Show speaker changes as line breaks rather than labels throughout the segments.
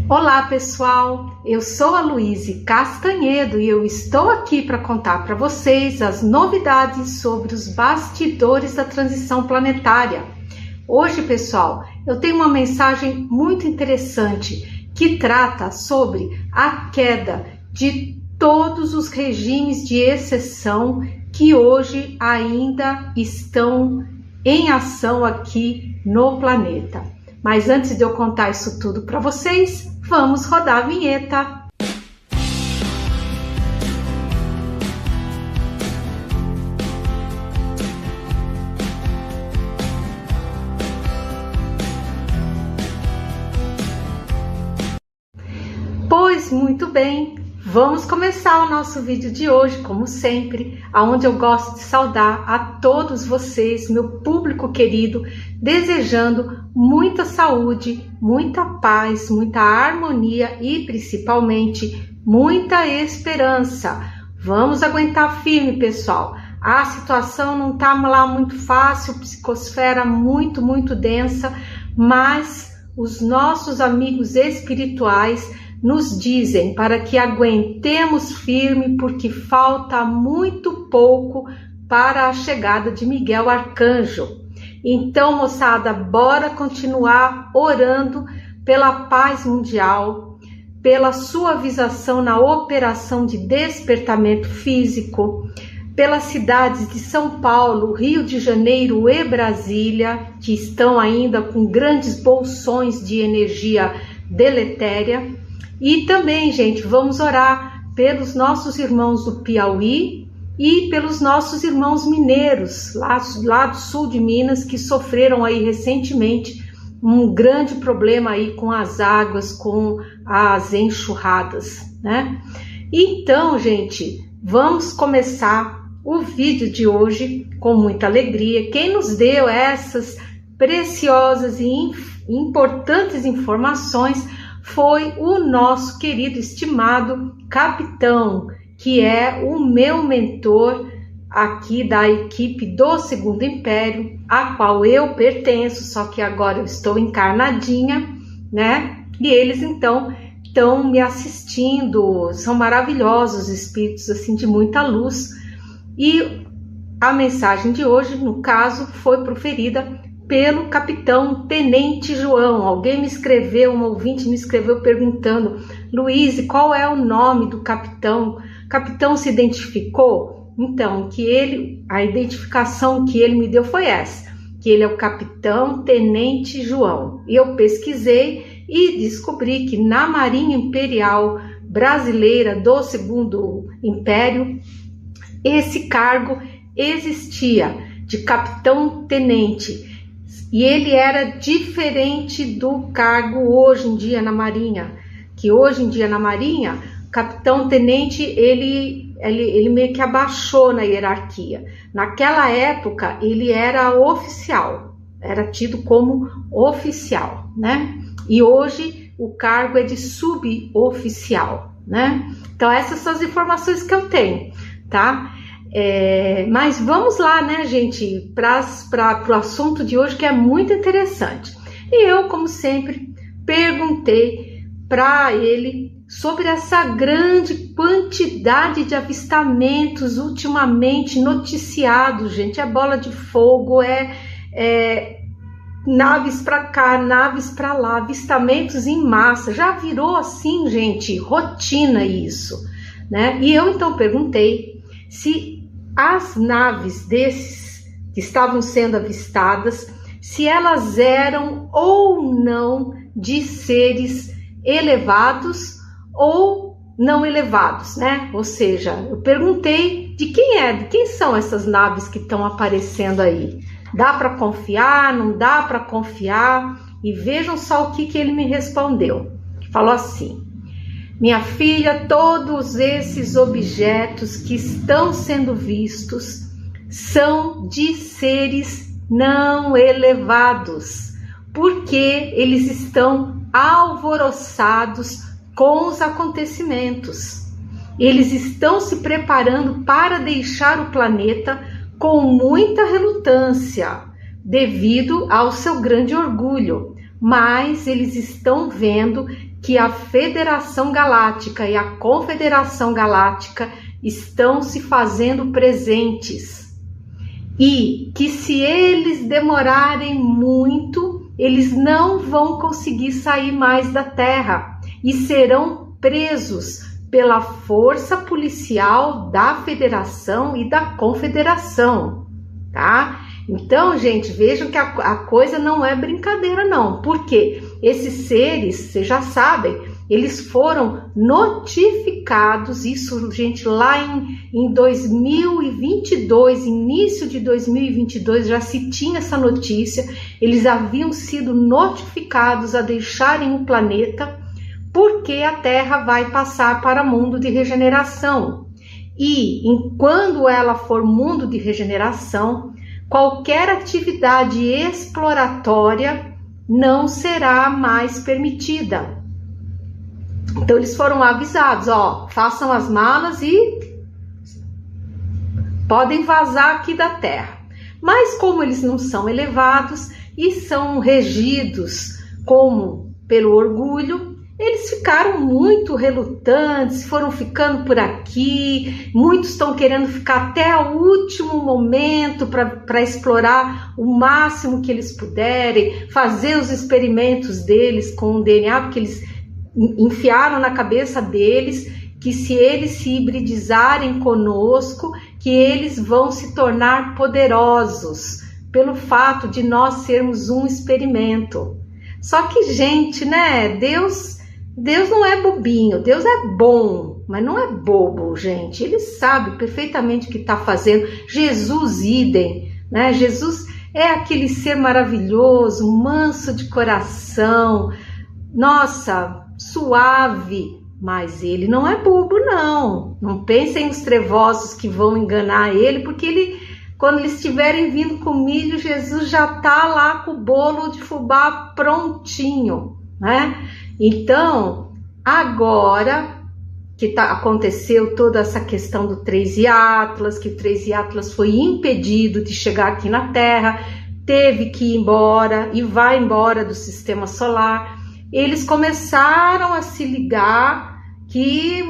Olá pessoal, eu sou a Luíse Castanhedo e eu estou aqui para contar para vocês as novidades sobre os bastidores da transição planetária. Hoje, pessoal, eu tenho uma mensagem muito interessante que trata sobre a queda de todos os regimes de exceção que hoje ainda estão em ação aqui no planeta. Mas antes de eu contar isso tudo para vocês, vamos rodar a vinheta. Pois muito bem, vamos começar o nosso vídeo de hoje, como sempre, onde eu gosto de saudar a todos vocês, meu público querido, desejando muita saúde, muita paz, muita harmonia e principalmente muita esperança. Vamos aguentar firme, pessoal. A situação não está lá muito fácil, psicosfera muito densa, mas os nossos amigos espirituais nos dizem para que aguentemos firme, porque falta muito pouco para a chegada de Miguel Arcanjo. Então, moçada, bora continuar orando pela paz mundial, pela suavização na operação de despertamento físico, pelas cidades de São Paulo, Rio de Janeiro e Brasília, que estão ainda com grandes bolsões de energia deletéria. E também, gente, vamos orar pelos nossos irmãos do Piauí e pelos nossos irmãos mineiros, lá do sul de Minas, que sofreram aí recentemente um grande problema aí com as águas, com as enxurradas, né? Então, gente, vamos começar o vídeo de hoje com muita alegria. Quem nos deu essas preciosas e importantes informações foi o nosso querido, estimado capitão, que é o meu mentor aqui da equipe do Segundo Império, a qual eu pertenço, só que agora eu estou encarnadinha, né? E eles então estão me assistindo, são maravilhosos espíritos assim de muita luz. E a mensagem de hoje, no caso, foi proferida pelo capitão Tenente João. Alguém me escreveu, um ouvinte me escreveu perguntando: Luíse, qual é o nome do capitão? O capitão se identificou? Então, a identificação que ele me deu foi essa, que ele é o capitão Tenente João. E eu pesquisei e descobri que na Marinha Imperial Brasileira do Segundo Império, esse cargo existia, de capitão-tenente. E ele era diferente do cargo hoje em dia na Marinha, que hoje em dia na Marinha, capitão-tenente, ele meio que abaixou na hierarquia. Naquela época, ele era oficial, era tido como oficial, né? E hoje o cargo é de suboficial, né? Então essas são as informações que eu tenho, tá? Mas vamos lá, né, gente, para o assunto de hoje, que é muito interessante. E eu, como sempre, perguntei para ele sobre essa grande quantidade de avistamentos ultimamente noticiados, gente. É bola de fogo, naves para cá, naves para lá, avistamentos em massa. Já virou assim, gente, rotina isso, né? E eu então perguntei se as naves desses que estavam sendo avistadas, se elas eram ou não de seres elevados ou não elevados, né? Ou seja, eu perguntei de quem são essas naves que estão aparecendo aí. Dá para confiar, não dá para confiar? E vejam só o que ele me respondeu. Falou assim: minha filha, todos esses objetos que estão sendo vistos são de seres não elevados, porque eles estão alvoroçados com os acontecimentos. Eles estão se preparando para deixar o planeta com muita relutância, devido ao seu grande orgulho, mas eles estão vendo que a Federação Galáctica e a Confederação Galáctica estão se fazendo presentes. E que se eles demorarem muito, eles não vão conseguir sair mais da Terra e serão presos pela força policial da Federação e da Confederação, tá? Então, gente, vejam que a coisa não é brincadeira não, porque esses seres, vocês já sabem, eles foram notificados, isso, gente, lá em 2022, início de 2022, já se tinha essa notícia, eles haviam sido notificados a deixarem o planeta, porque a Terra vai passar para mundo de regeneração. E quando ela for mundo de regeneração, qualquer atividade exploratória não será mais permitida. Então eles foram avisados, ó, façam as malas e podem vazar aqui da Terra. Mas como eles não são elevados e são regidos como pelo orgulho, eles ficaram muito relutantes, foram ficando por aqui, muitos estão querendo ficar até o último momento para explorar o máximo que eles puderem, fazer os experimentos deles com o DNA, porque eles enfiaram na cabeça deles que se eles se hibridizarem conosco, que eles vão se tornar poderosos, pelo fato de nós sermos um experimento. Só que, gente, né, Deus não é bobinho, Deus é bom, mas não é bobo, gente. Ele sabe perfeitamente o que está fazendo. Jesus, idem, né? Jesus é aquele ser maravilhoso, manso de coração, nossa, suave, mas ele não é bobo, não. Não pensem os trevosos que vão enganar ele, porque quando eles estiverem vindo com milho, Jesus já está lá com o bolo de fubá prontinho, né? Então, agora que aconteceu toda essa questão do 13 Atlas, que o 13 Atlas foi impedido de chegar aqui na Terra, teve que ir embora e vai embora do sistema solar, eles começaram a se ligar que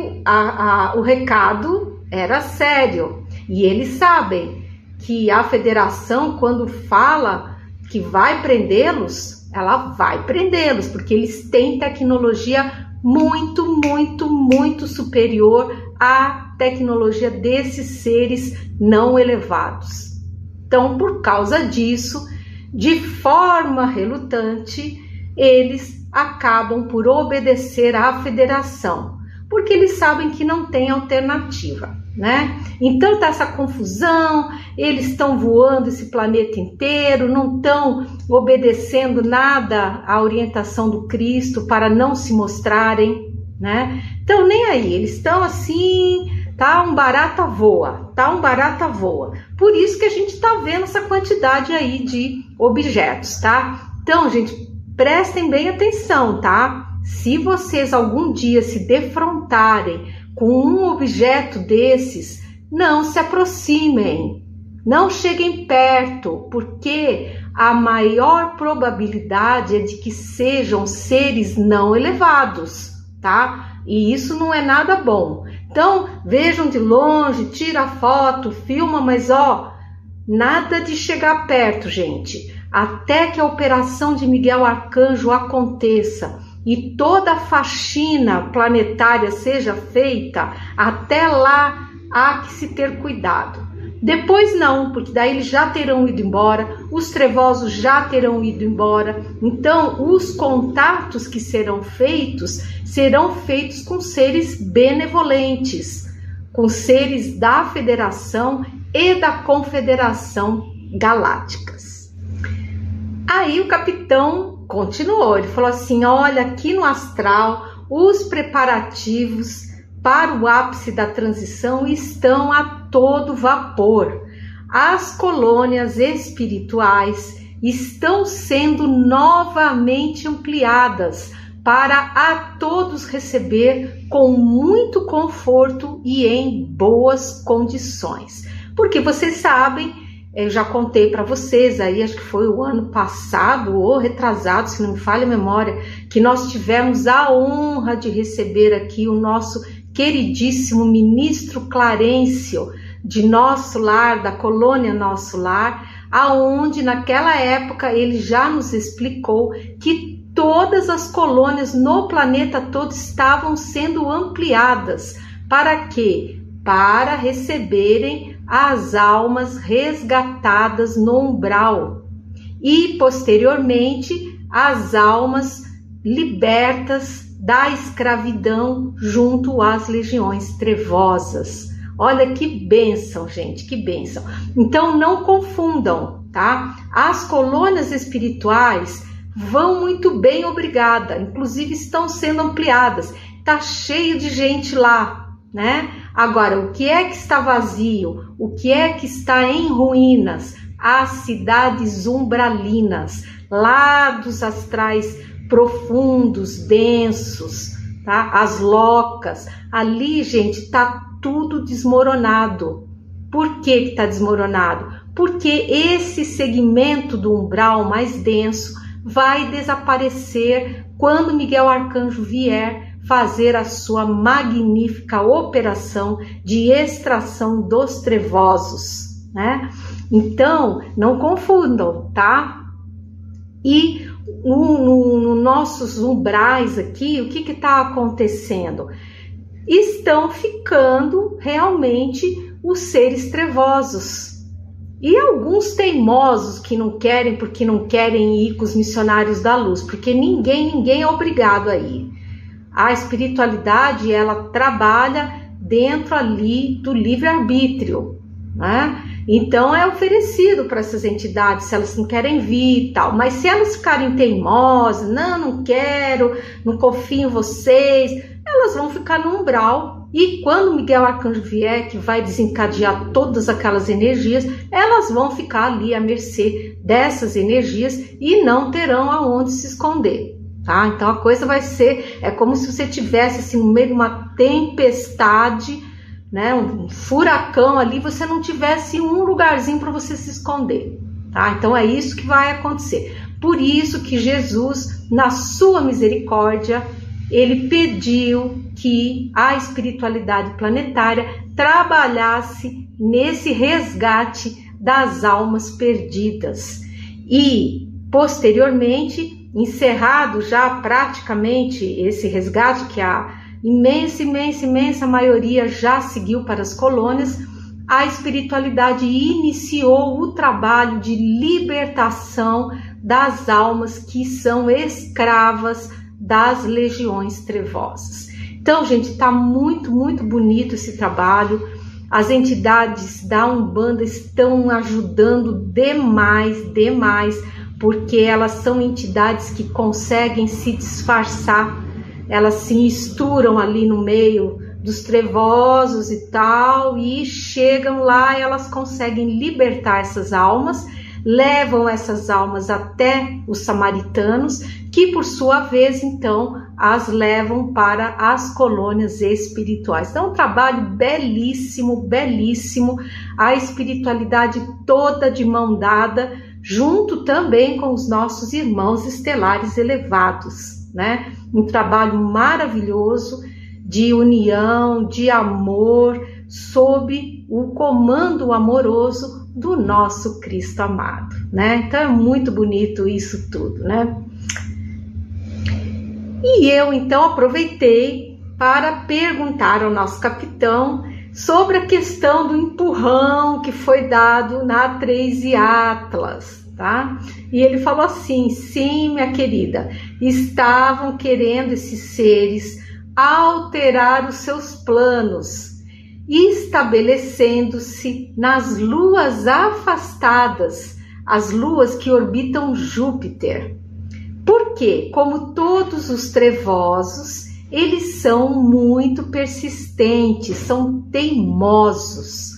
o recado era sério. E eles sabem que a federação, quando fala que vai prendê-los, ela vai prendê-los, porque eles têm tecnologia muito, muito, muito superior à tecnologia desses seres não elevados. Então, por causa disso, de forma relutante, eles acabam por obedecer à federação, porque eles sabem que não tem alternativa, né? Então tá essa confusão, eles estão voando esse planeta inteiro, não estão obedecendo nada à orientação do Cristo para não se mostrarem, né? Então nem aí, eles estão assim, tá um barata voa, tá um barata voa. Por isso que a gente tá vendo essa quantidade aí de objetos, tá? Então, gente, prestem bem atenção, tá? Se vocês algum dia se defrontarem com um objeto desses, não se aproximem, não cheguem perto, porque a maior probabilidade é de que sejam seres não elevados, tá? E isso não é nada bom. Então, vejam de longe, tira a foto, filma, mas ó, nada de chegar perto, gente. Até que a operação de Miguel Arcanjo aconteça e toda a faxina planetária seja feita, até lá há que se ter cuidado. Depois não, porque daí eles já terão ido embora, os trevosos já terão ido embora. Então, os contatos que serão feitos com seres benevolentes, com seres da Federação e da Confederação Galácticas. Aí o capitão continuou, ele falou assim, olha, aqui no astral, os preparativos para o ápice da transição estão a todo vapor. As colônias espirituais estão sendo novamente ampliadas para a todos receber com muito conforto e em boas condições. Porque vocês sabem Eu já contei para vocês aí, acho que foi o ano passado ou retrasado, se não me falha a memória, que nós tivemos a honra de receber aqui o nosso queridíssimo ministro Clarencio, de Nosso Lar, da colônia Nosso Lar, aonde naquela época ele já nos explicou que todas as colônias no planeta todo estavam sendo ampliadas. Para quê? Para receberem as almas resgatadas no umbral e, posteriormente, as almas libertas da escravidão junto às legiões trevosas. Olha que bênção, gente, que bênção. Então, não confundam, tá? As colônias espirituais vão muito bem, obrigada. Inclusive, estão sendo ampliadas. Tá cheio de gente lá, né? Agora, o que é que está vazio? O que é que está em ruínas? As cidades umbralinas, lá dos astrais profundos, densos, tá? As locas. Ali, gente, tá tudo desmoronado. Por que está desmoronado? Porque esse segmento do umbral mais denso vai desaparecer quando Miguel Arcanjo vier fazer a sua magnífica operação de extração dos trevosos, né? Então, não confundam, tá? E no nossos umbrais aqui, o que está acontecendo? Estão ficando realmente os seres trevosos. E alguns teimosos que não querem, porque não querem ir com os missionários da luz, porque ninguém é obrigado a ir. A espiritualidade, ela trabalha dentro ali do livre-arbítrio, né? Então é oferecido para essas entidades, se elas não querem vir e tal. Mas se elas ficarem teimosas, não quero, não confio em vocês, elas vão ficar no umbral. E quando Miguel Arcanjo vier, que vai desencadear todas aquelas energias, elas vão ficar ali à mercê dessas energias e não terão aonde se esconder. Tá? Então a coisa vai ser, é como se você tivesse assim, no meio de uma tempestade, né, um furacão ali, você não tivesse um lugarzinho para você se esconder. Tá? Então é isso que vai acontecer. Por isso que Jesus, na sua misericórdia, ele pediu que a espiritualidade planetária trabalhasse nesse resgate das almas perdidas. E, posteriormente, encerrado já praticamente esse resgate, que a imensa maioria já seguiu para as colônias, a espiritualidade iniciou o trabalho de libertação das almas que são escravas das legiões trevosas. Então, gente, tá muito bonito esse trabalho. As entidades da Umbanda estão ajudando demais, porque elas são entidades que conseguem se disfarçar, elas se misturam ali no meio dos trevosos e tal, e chegam lá e elas conseguem libertar essas almas, levam essas almas até os samaritanos, que por sua vez, então, as levam para as colônias espirituais. Então, um trabalho belíssimo, a espiritualidade toda de mão dada, junto também com os nossos irmãos estelares elevados, né? Um trabalho maravilhoso de união, de amor, sob o comando amoroso do nosso Cristo amado, né? Então é muito bonito isso tudo, né? E eu então aproveitei para perguntar ao nosso capitão sobre a questão do empurrão que foi dado na 3 Atlas, tá? E ele falou assim: sim, minha querida, estavam querendo esses seres alterar os seus planos, estabelecendo-se nas luas afastadas, as luas que orbitam Júpiter. Porque, como todos os trevosos, eles são muito persistentes, são teimosos.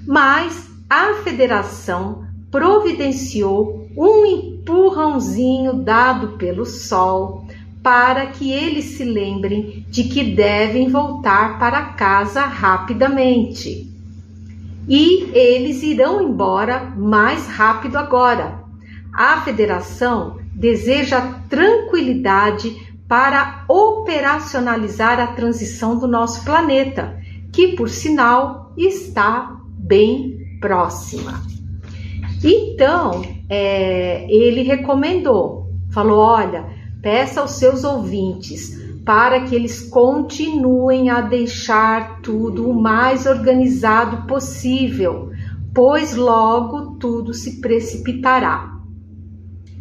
Mas a Federação providenciou um empurrãozinho dado pelo Sol para que eles se lembrem de que devem voltar para casa rapidamente. e eles irão embora mais rápido agora. A federação deseja tranquilidade para operacionalizar a transição do nosso planeta, que, por sinal, está bem próxima. Então, ele recomendou, falou, olha, peça aos seus ouvintes para que eles continuem a deixar tudo o mais organizado possível, pois logo tudo se precipitará.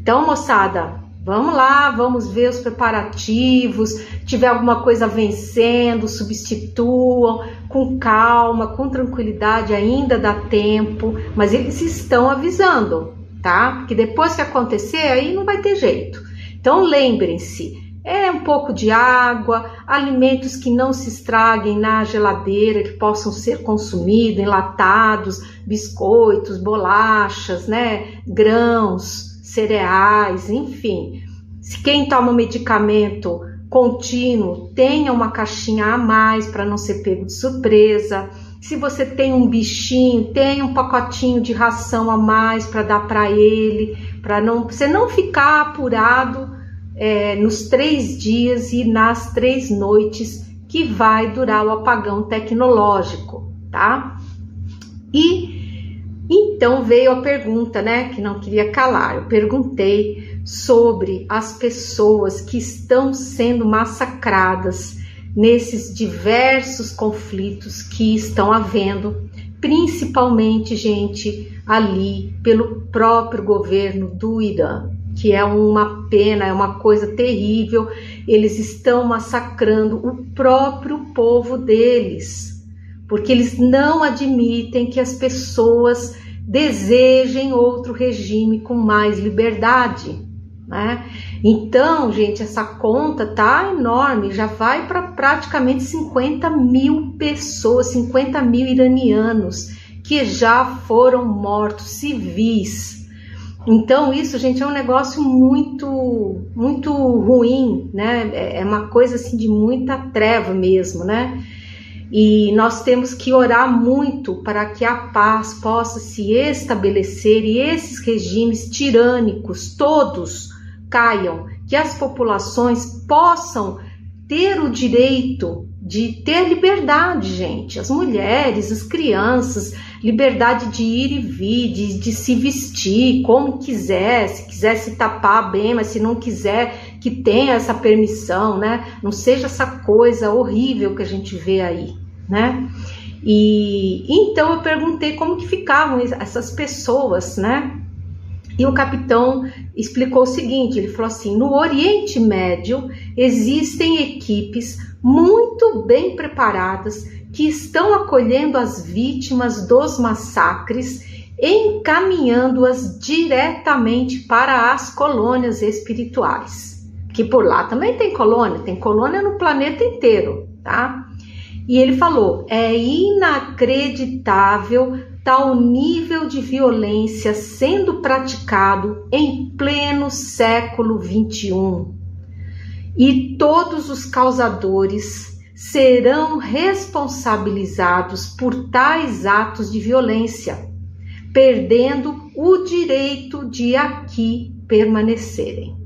Então, moçada, vamos lá, vamos ver os preparativos, tiver alguma coisa vencendo, substituam, com calma, com tranquilidade, ainda dá tempo, mas eles estão avisando, tá? Porque depois que acontecer, aí não vai ter jeito. Então, lembrem-se, um pouco de água, alimentos que não se estraguem na geladeira, que possam ser consumidos, enlatados, biscoitos, bolachas, né? Grãos, cereais, enfim. Se quem toma um medicamento contínuo, tenha uma caixinha a mais para não ser pego de surpresa. Se você tem um bichinho, tenha um pacotinho de ração a mais para dar para ele, para você não ficar apurado nos 3 dias e nas 3 noites que vai durar o apagão tecnológico, tá? E então veio a pergunta, né, que não queria calar. Eu perguntei sobre as pessoas que estão sendo massacradas nesses diversos conflitos que estão havendo, principalmente, gente, ali pelo próprio governo do Irã, que é uma pena, é uma coisa terrível. Eles estão massacrando o próprio povo deles, porque eles não admitem que as pessoas desejem outro regime com mais liberdade, né? Então, gente, essa conta tá enorme, já vai para praticamente 50 mil pessoas, 50 mil iranianos que já foram mortos, civis. Então, isso, gente, é um negócio muito, muito ruim, né? É uma coisa assim de muita treva mesmo, né? E nós temos que orar muito para que a paz possa se estabelecer e esses regimes tirânicos todos caiam, que as populações possam ter o direito de ter liberdade, gente, as mulheres, as crianças, liberdade de ir e vir, de se vestir como quiser, se quiser se tapar bem, mas se não quiser, que tenha essa permissão, né? Não seja essa coisa horrível que a gente vê aí, né? E então eu perguntei como que ficavam essas pessoas, né? E o capitão explicou o seguinte, ele falou assim, no Oriente Médio existem equipes muito bem preparadas que estão acolhendo as vítimas dos massacres, encaminhando-as diretamente para as colônias espirituais. Que por lá também tem colônia no planeta inteiro, tá? E ele falou, é inacreditável tal nível de violência sendo praticado em pleno século XXI. E todos os causadores serão responsabilizados por tais atos de violência, perdendo o direito de aqui permanecerem.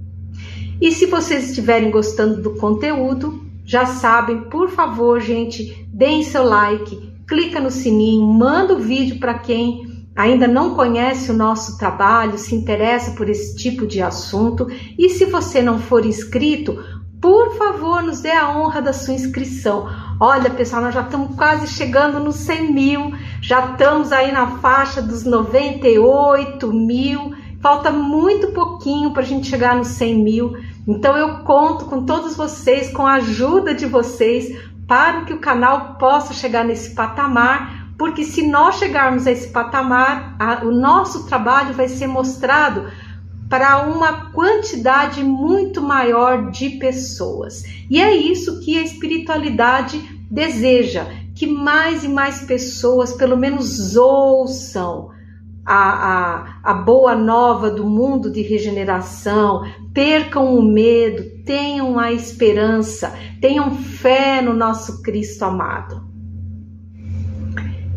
E se vocês estiverem gostando do conteúdo, já sabem, por favor, gente, deem seu like, clica no sininho, manda o vídeo para quem ainda não conhece o nosso trabalho, se interessa por esse tipo de assunto. E se você não for inscrito, por favor, nos dê a honra da sua inscrição. Olha, pessoal, nós já estamos quase chegando nos 100 mil, já estamos aí na faixa dos 98 mil, falta muito pouquinho para a gente chegar nos 100 mil. Então eu conto com todos vocês, com a ajuda de vocês, para que o canal possa chegar nesse patamar, porque se nós chegarmos a esse patamar, o nosso trabalho vai ser mostrado para uma quantidade muito maior de pessoas. E é isso que a espiritualidade deseja, que mais e mais pessoas pelo menos ouçam a boa nova do mundo de regeneração, percam o medo, tenham a esperança, tenham fé no nosso Cristo amado.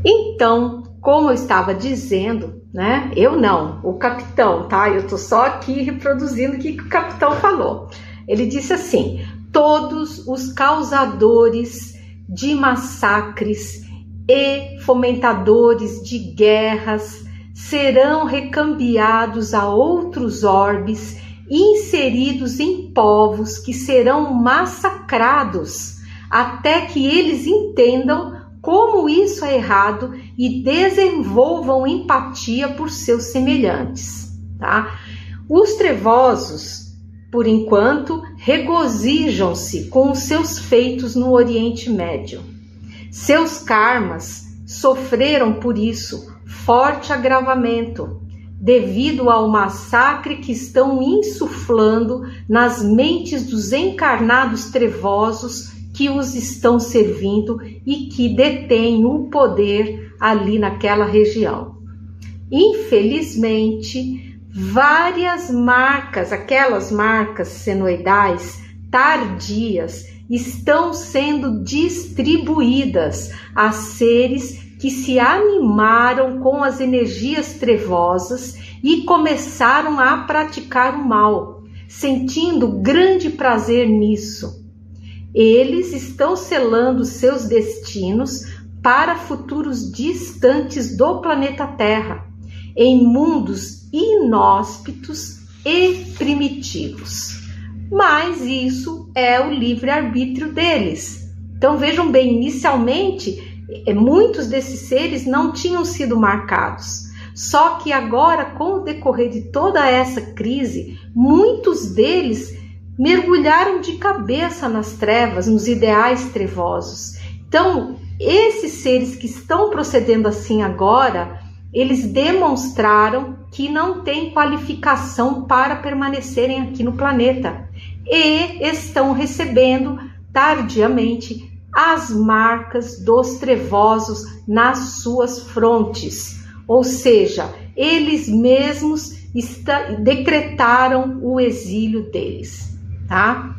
Então, como eu estava dizendo, né? Eu não, o capitão, tá? Eu tô só aqui reproduzindo o que o capitão falou. Ele disse assim: todos os causadores de massacres e fomentadores de guerras serão recambiados a outros orbes e inseridos em povos que serão massacrados até que eles entendam como isso é errado e desenvolvam empatia por seus semelhantes, tá? Os trevosos, por enquanto, regozijam-se com os seus feitos no Oriente Médio. Seus karmas sofreram por isso forte agravamento, devido ao massacre que estão insuflando nas mentes dos encarnados trevosos que os estão servindo e que detêm o poder ali naquela região. Infelizmente, várias marcas, aquelas marcas senoidais tardias, estão sendo distribuídas a seres que se animaram com as energias trevosas e começaram a praticar o mal, sentindo grande prazer nisso. Eles estão selando seus destinos para futuros distantes do planeta Terra, em mundos inóspitos e primitivos. Mas isso é o livre-arbítrio deles. Então vejam bem, inicialmente, muitos desses seres não tinham sido marcados. Só que agora, com o decorrer de toda essa crise, muitos deles mergulharam de cabeça nas trevas, nos ideais trevosos. Então, esses seres que estão procedendo assim agora, eles demonstraram que não têm qualificação para permanecerem aqui no planeta e estão recebendo tardiamente as marcas dos trevosos nas suas frontes, ou seja, eles mesmos decretaram o exílio deles. Tá?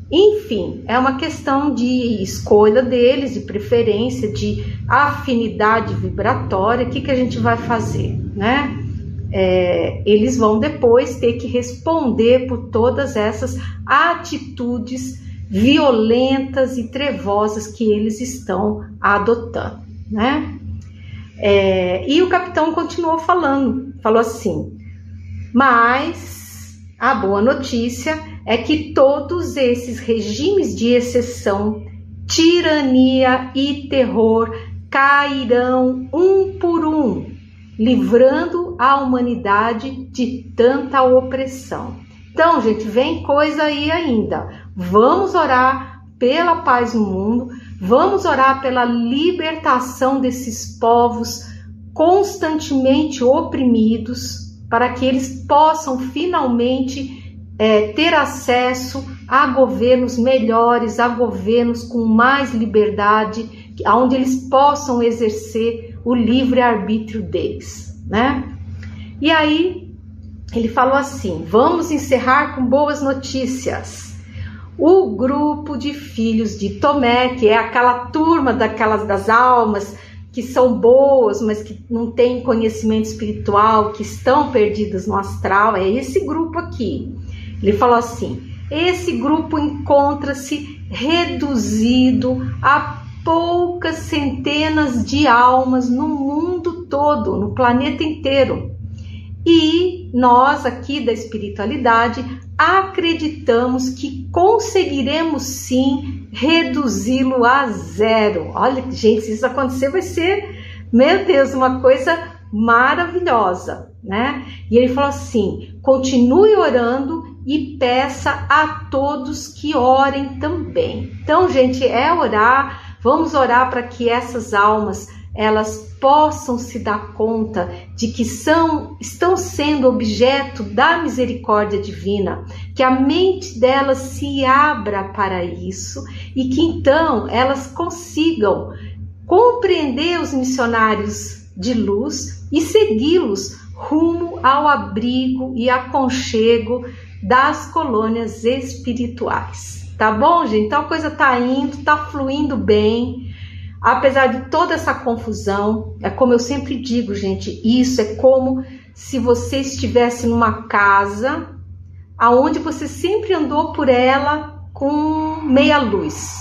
Enfim, é uma questão de escolha deles, de preferência, de afinidade vibratória. O que a gente vai fazer, né? Eles vão depois ter que responder por todas essas atitudes violentas e trevosas que eles estão adotando, né? E o capitão continuou falando, falou assim: mas a boa notícia é que todos esses regimes de exceção, tirania e terror cairão um por um, livrando a humanidade de tanta opressão. Então, gente, vem coisa aí ainda. Vamos orar pela paz no mundo, vamos orar pela libertação desses povos constantemente oprimidos, para que eles possam finalmente ter acesso a governos melhores, a governos com mais liberdade, onde eles possam exercer o livre-arbítrio deles, né? E aí ele falou assim: vamos encerrar com boas notícias. O grupo de filhos de Tomé, que é aquela turma das almas que são boas, mas que não têm conhecimento espiritual, que estão perdidas no astral, é esse grupo aqui. Ele falou assim: esse grupo encontra-se reduzido a poucas centenas de almas no mundo todo, no planeta inteiro. E nós aqui da espiritualidade acreditamos que conseguiremos sim reduzi-lo a zero. Olha, gente, se isso acontecer vai ser, meu Deus, uma coisa maravilhosa, né? E ele falou assim: continue orando e peça a todos que orem também. Então, gente, é orar. Vamos orar para que essas almas elas possam se dar conta de que estão sendo objeto da misericórdia divina, que a mente delas se abra para isso e que então elas consigam compreender os missionários de luz e segui-los rumo ao abrigo e aconchego das colônias espirituais. Tá bom, gente? Então a coisa tá indo, tá fluindo bem. Apesar de toda essa confusão, é como eu sempre digo, gente, isso é como se você estivesse numa casa aonde você sempre andou por ela com meia luz.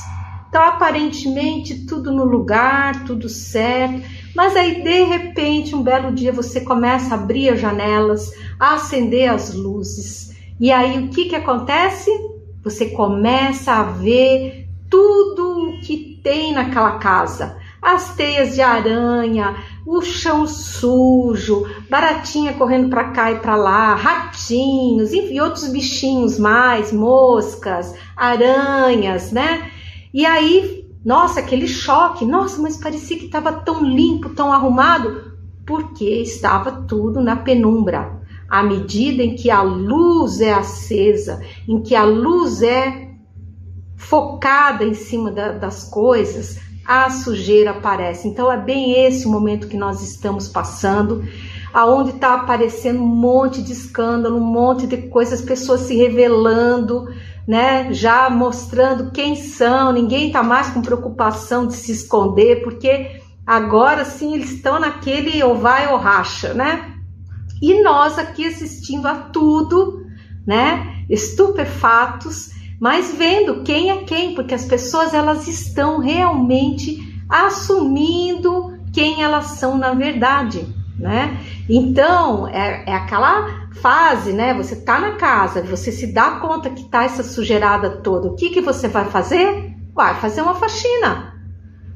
Então, aparentemente, tudo no lugar, tudo certo, mas aí, de repente, um belo dia, você começa a abrir as janelas, a acender as luzes. E aí, o que acontece? Você começa a ver tudo o que tem naquela casa. As teias de aranha, o chão sujo, baratinha correndo para cá e para lá, ratinhos, enfim, outros bichinhos mais, moscas, aranhas, né? E aí, nossa, aquele choque, nossa, mas parecia que estava tão limpo, tão arrumado, porque estava tudo na penumbra. À medida em que a luz é acesa, em que a luz é focada em cima das coisas, a sujeira aparece. Então é bem esse o momento que nós estamos passando, aonde está aparecendo um monte de escândalo, um monte de coisas, pessoas se revelando, né? Já mostrando quem são, ninguém está mais com preocupação de se esconder, porque agora sim eles estão naquele ou vai ou racha, né? E nós aqui assistindo a tudo, né? Estupefatos, mas vendo quem é quem, porque as pessoas elas estão realmente assumindo quem elas são na verdade, né? Então, é aquela fase, né? Você tá na casa, você se dá conta que tá essa sujeirada toda, o que você vai fazer? Vai fazer uma faxina,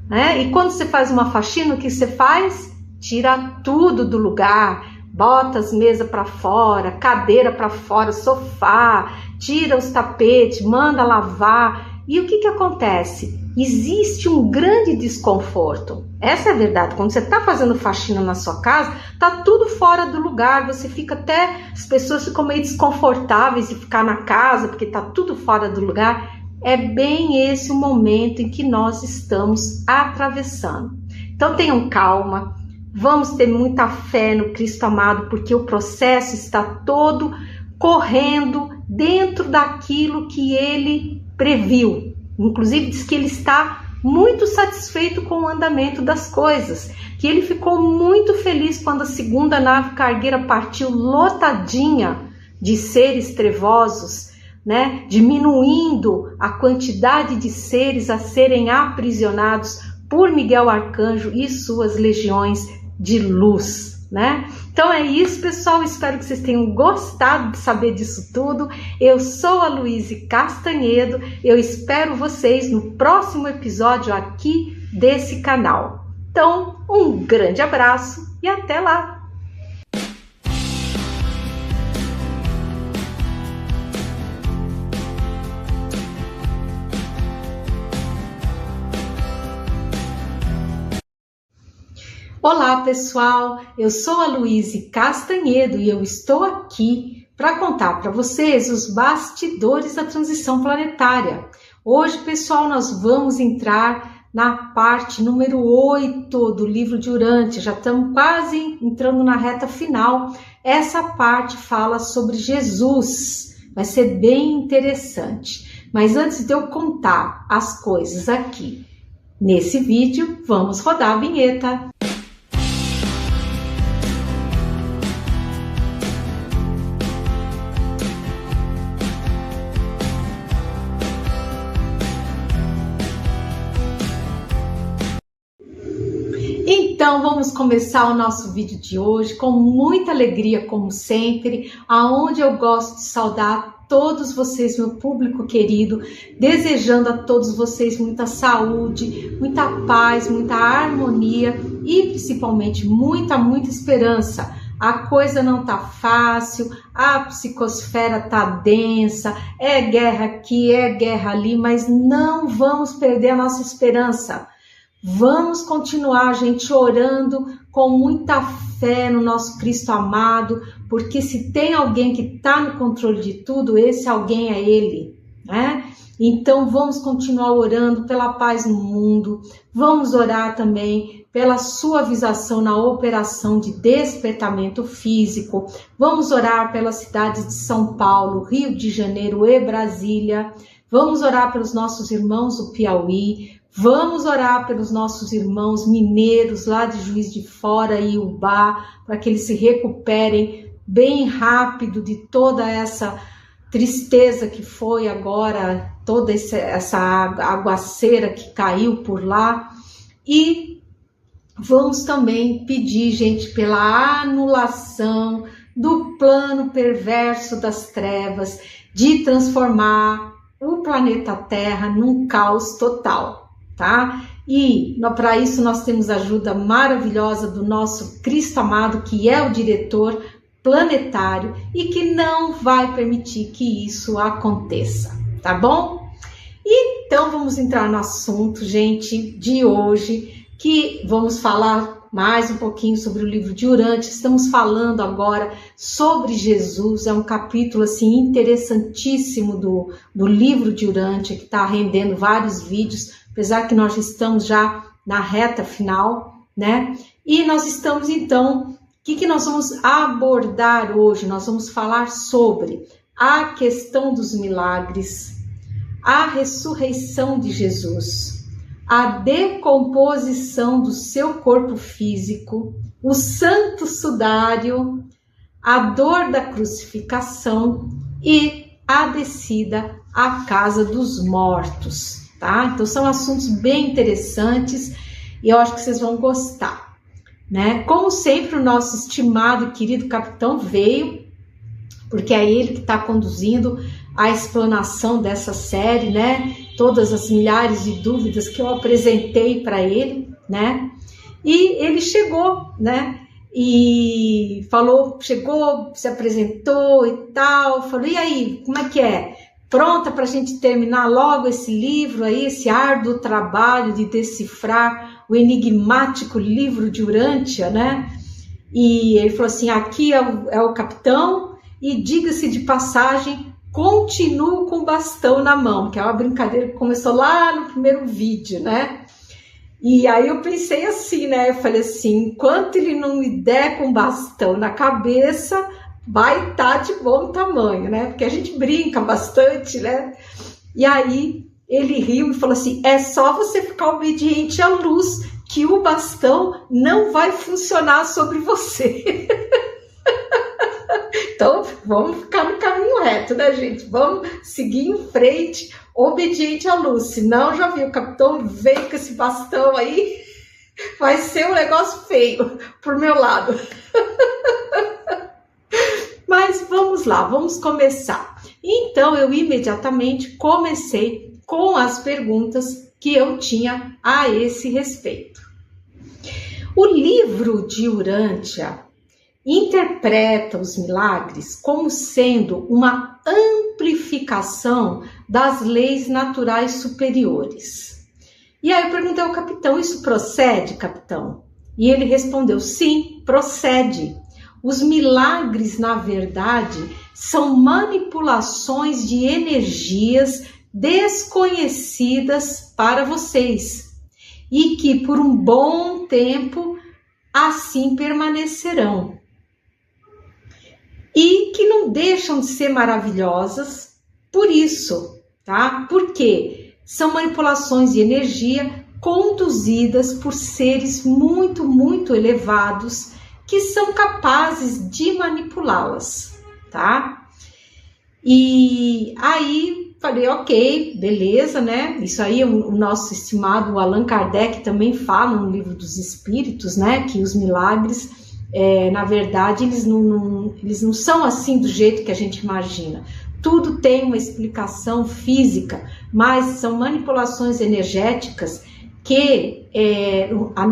né? E quando você faz uma faxina, o que você faz? Tira tudo do lugar, bota as mesas para fora, cadeira para fora, sofá, tira os tapetes, manda lavar. E o que acontece? Existe um grande desconforto. Essa é a verdade. Quando você está fazendo faxina na sua casa, tá tudo fora do lugar. Você fica até... As pessoas ficam meio desconfortáveis de ficar na casa, porque tá tudo fora do lugar. É bem esse o momento em que nós estamos atravessando. Então tenham calma. Vamos ter muita fé no Cristo amado, porque o processo está todo correndo dentro daquilo que ele previu. Inclusive diz que ele está muito satisfeito com o andamento das coisas, que ele ficou muito feliz quando a segunda nave cargueira partiu lotadinha de seres trevosos, né? Diminuindo a quantidade de seres a serem aprisionados por Miguel Arcanjo e suas legiões de luz, né? Então é isso, pessoal, espero que vocês tenham gostado de saber disso tudo. Eu sou a Luíse Castanhedo, eu espero vocês no próximo episódio aqui desse canal. Então, um grande abraço e até lá! Olá pessoal, eu sou a Luíse Castanhedo e eu estou aqui para contar para vocês os bastidores da transição planetária. Hoje, pessoal, nós vamos entrar na parte número 8 do livro de Urântia, já estamos quase entrando na reta final. Essa parte fala sobre Jesus, vai ser bem interessante. Mas antes de eu contar as coisas aqui nesse vídeo, vamos rodar a vinheta. Então vamos começar o nosso vídeo de hoje com muita alegria, como sempre, aonde eu gosto de saudar todos vocês, meu público querido, desejando a todos vocês muita saúde, muita paz, muita harmonia e principalmente muita esperança. A coisa não tá fácil, a psicosfera tá densa, é guerra aqui, é guerra ali, mas não vamos perder a nossa esperança. Vamos continuar, gente, orando com muita fé no nosso Cristo amado, porque se tem alguém que está no controle de tudo, esse alguém é Ele, né? Então vamos continuar orando pela paz no mundo, vamos orar também pela suavização na operação de despertamento físico, vamos orar pelas cidades de São Paulo, Rio de Janeiro e Brasília, vamos orar pelos nossos irmãos do Piauí, Vamos orar pelos nossos irmãos mineiros lá de Juiz de Fora e Ubá, para que eles se recuperem bem rápido de toda essa tristeza que foi agora, toda essa aguaceira que caiu por lá. E vamos também pedir, gente, pela anulação do plano perverso das trevas de transformar o planeta Terra num caos total, tá? E para isso nós temos a ajuda maravilhosa do nosso Cristo amado, que é o diretor planetário e que não vai permitir que isso aconteça, tá bom? Então vamos entrar no assunto, gente, de hoje, que vamos falar mais um pouquinho sobre o livro de Urântia. Estamos falando agora sobre Jesus, é um capítulo assim interessantíssimo do livro de Urântia, que está rendendo vários vídeos, apesar que nós estamos já na reta final, né? E nós estamos então, o que nós vamos abordar hoje? Nós vamos falar sobre a questão dos milagres, a ressurreição de Jesus, a decomposição do seu corpo físico, o santo sudário, a dor da crucificação e a descida à casa dos mortos, tá? Então são assuntos bem interessantes e eu acho que vocês vão gostar, né? Como sempre, o nosso estimado e querido capitão veio, porque é ele que está conduzindo a explanação dessa série, né? Todas as milhares de dúvidas que eu apresentei para ele, né? E ele chegou, né? E falou, chegou, se apresentou e tal, falou, e aí, como é que é? Pronta para a gente terminar logo esse livro aí, esse árduo trabalho de decifrar o enigmático livro de Urântia, né? E ele falou assim, aqui é o capitão, e diga-se de passagem, continuo com o bastão na mão, que é uma brincadeira que começou lá no primeiro vídeo, né? E aí eu pensei assim, né? Eu falei assim, enquanto ele não me der com o bastão na cabeça, vai estar de bom tamanho, né? Porque a gente brinca bastante, né? E aí ele riu e falou assim, é só você ficar obediente à luz, que o bastão não vai funcionar sobre você. Então, vamos ficar no caminho reto, né, gente? Vamos seguir em frente, obediente à luz. Senão, já viu, o capitão veio com esse bastão aí, vai ser um negócio feio por meu lado. Mas vamos lá, vamos começar. Então, eu imediatamente comecei com as perguntas que eu tinha a esse respeito. O livro de Urântia interpreta os milagres como sendo uma amplificação das leis naturais superiores. E aí eu perguntei ao capitão, isso procede, capitão? E ele respondeu, sim, procede. Os milagres, na verdade, são manipulações de energias desconhecidas para vocês e que por um bom tempo assim permanecerão. E que não deixam de ser maravilhosas por isso, tá? Porque são manipulações de energia conduzidas por seres muito, muito elevados que são capazes de manipulá-las, tá? E aí falei, ok, beleza, né? Isso aí o nosso estimado Allan Kardec também fala no Livro dos Espíritos, né? Que os milagres, na verdade, eles não são assim do jeito que a gente imagina. Tudo tem uma explicação física, mas são manipulações energéticas que a